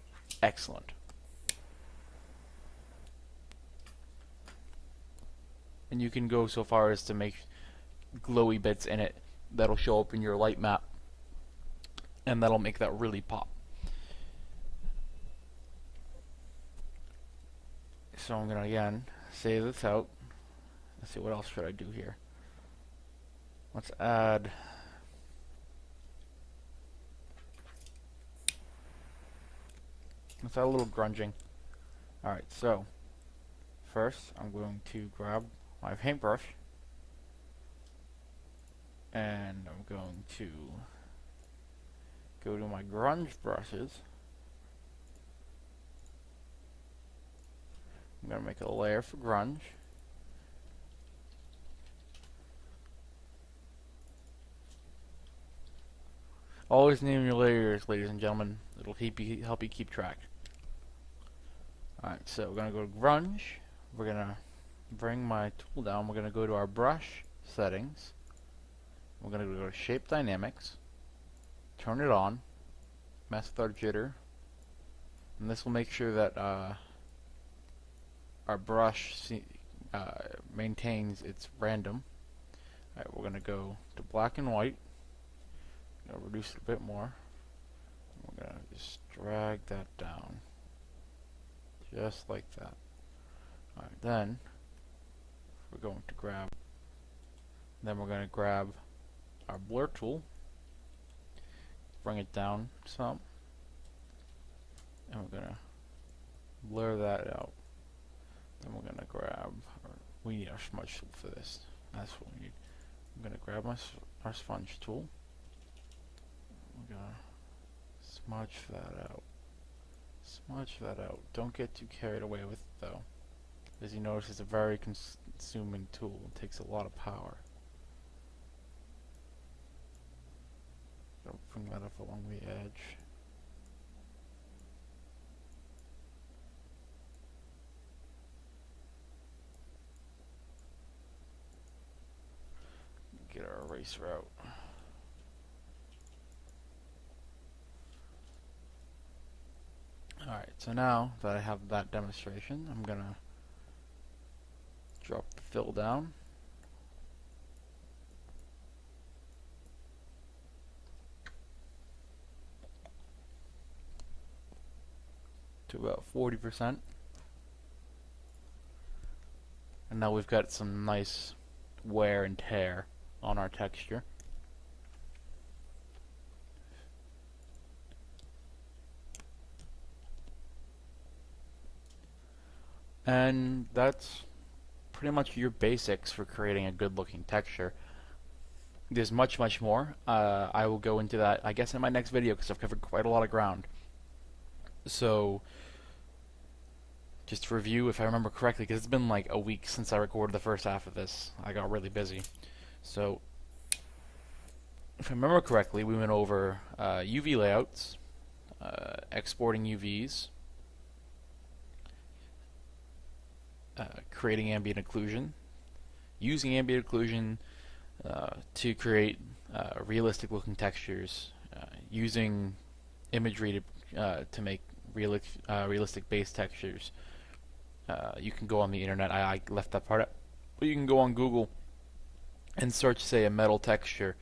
excellent. And you can go so far as to make glowy bits in it that'll show up in your light map, and that'll make that really pop. So I'm gonna again save this out. Let's see, what else should I do here? Let's add a little grunging. Alright, so first I'm going to grab my paintbrush and I'm going to go to my grunge brushes. I'm going to make a layer for grunge. Always name your layers, ladies and gentlemen. It'll help you keep track. Alright, so we're going to go to grunge. We're going to bring my tool down. We're going to go to our brush settings. We're going to go to shape dynamics. Turn it on. Mess with our jitter. And this will make sure that our brush maintains its random. Alright, we're going to go to black and white. I'm going to reduce it a bit more. We're going to just drag that down. Just like that. Alright, then we're going to grab our blur tool, bring it down some, and we're going to blur that out. Then we're going to grab, we need our smudge tool for this. That's what we need. I'm going to grab our sponge tool. We're going to smudge that out. Smudge that out. Don't get too carried away with it though. As you notice, it's a very consuming tool. It takes a lot of power. I'll bring that up along the edge. Get our eraser out. Alright, so now that I have that demonstration, I'm gonna drop the fill down. To about 40%. And now we've got some nice wear and tear on our texture. And that's pretty much your basics for creating a good looking texture. There's much more. I will go into that, I guess, in my next video because I've covered quite a lot of ground. So, just to review, if I remember correctly, because it's been like a week since I recorded the first half of this. I got really busy. So, if I remember correctly, we went over UV layouts, exporting UVs, creating ambient occlusion, using ambient occlusion to create realistic looking textures, using imagery to make realistic base textures. You can go on the internet. I left that part out. But you can go on Google and search, say, a metal texture,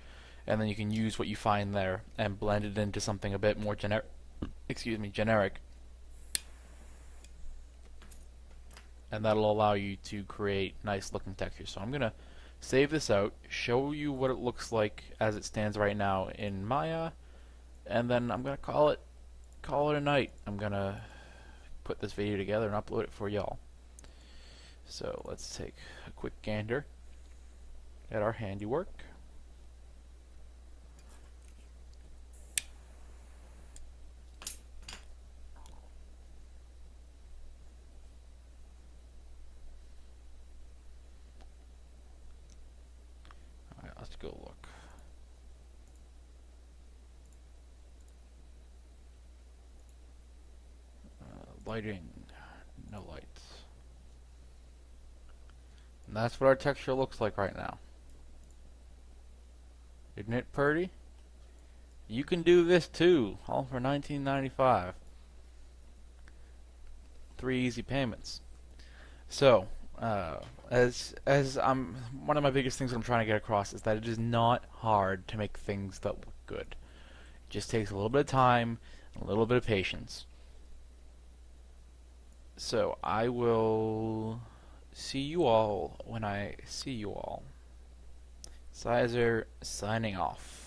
and then you can use what you find there and blend it into something a bit more generic, and that'll allow you to create nice looking textures. So I'm gonna save this out, show you what it looks like as it stands right now in Maya, and then I'm gonna call it a night. I'm gonna put this video together and upload it for y'all. So let's take a quick gander at our handiwork. Alright, let's go look. Lighting, no lights. And that's what our texture looks like right now. Isn't it pretty? You can do this too, all for $19.95. 3 easy payments. So, as I'm one of my biggest things that I'm trying to get across is that it is not hard to make things that look good. It just takes a little bit of time, a little bit of patience. So I will see you all when I see you all. Sizer signing off.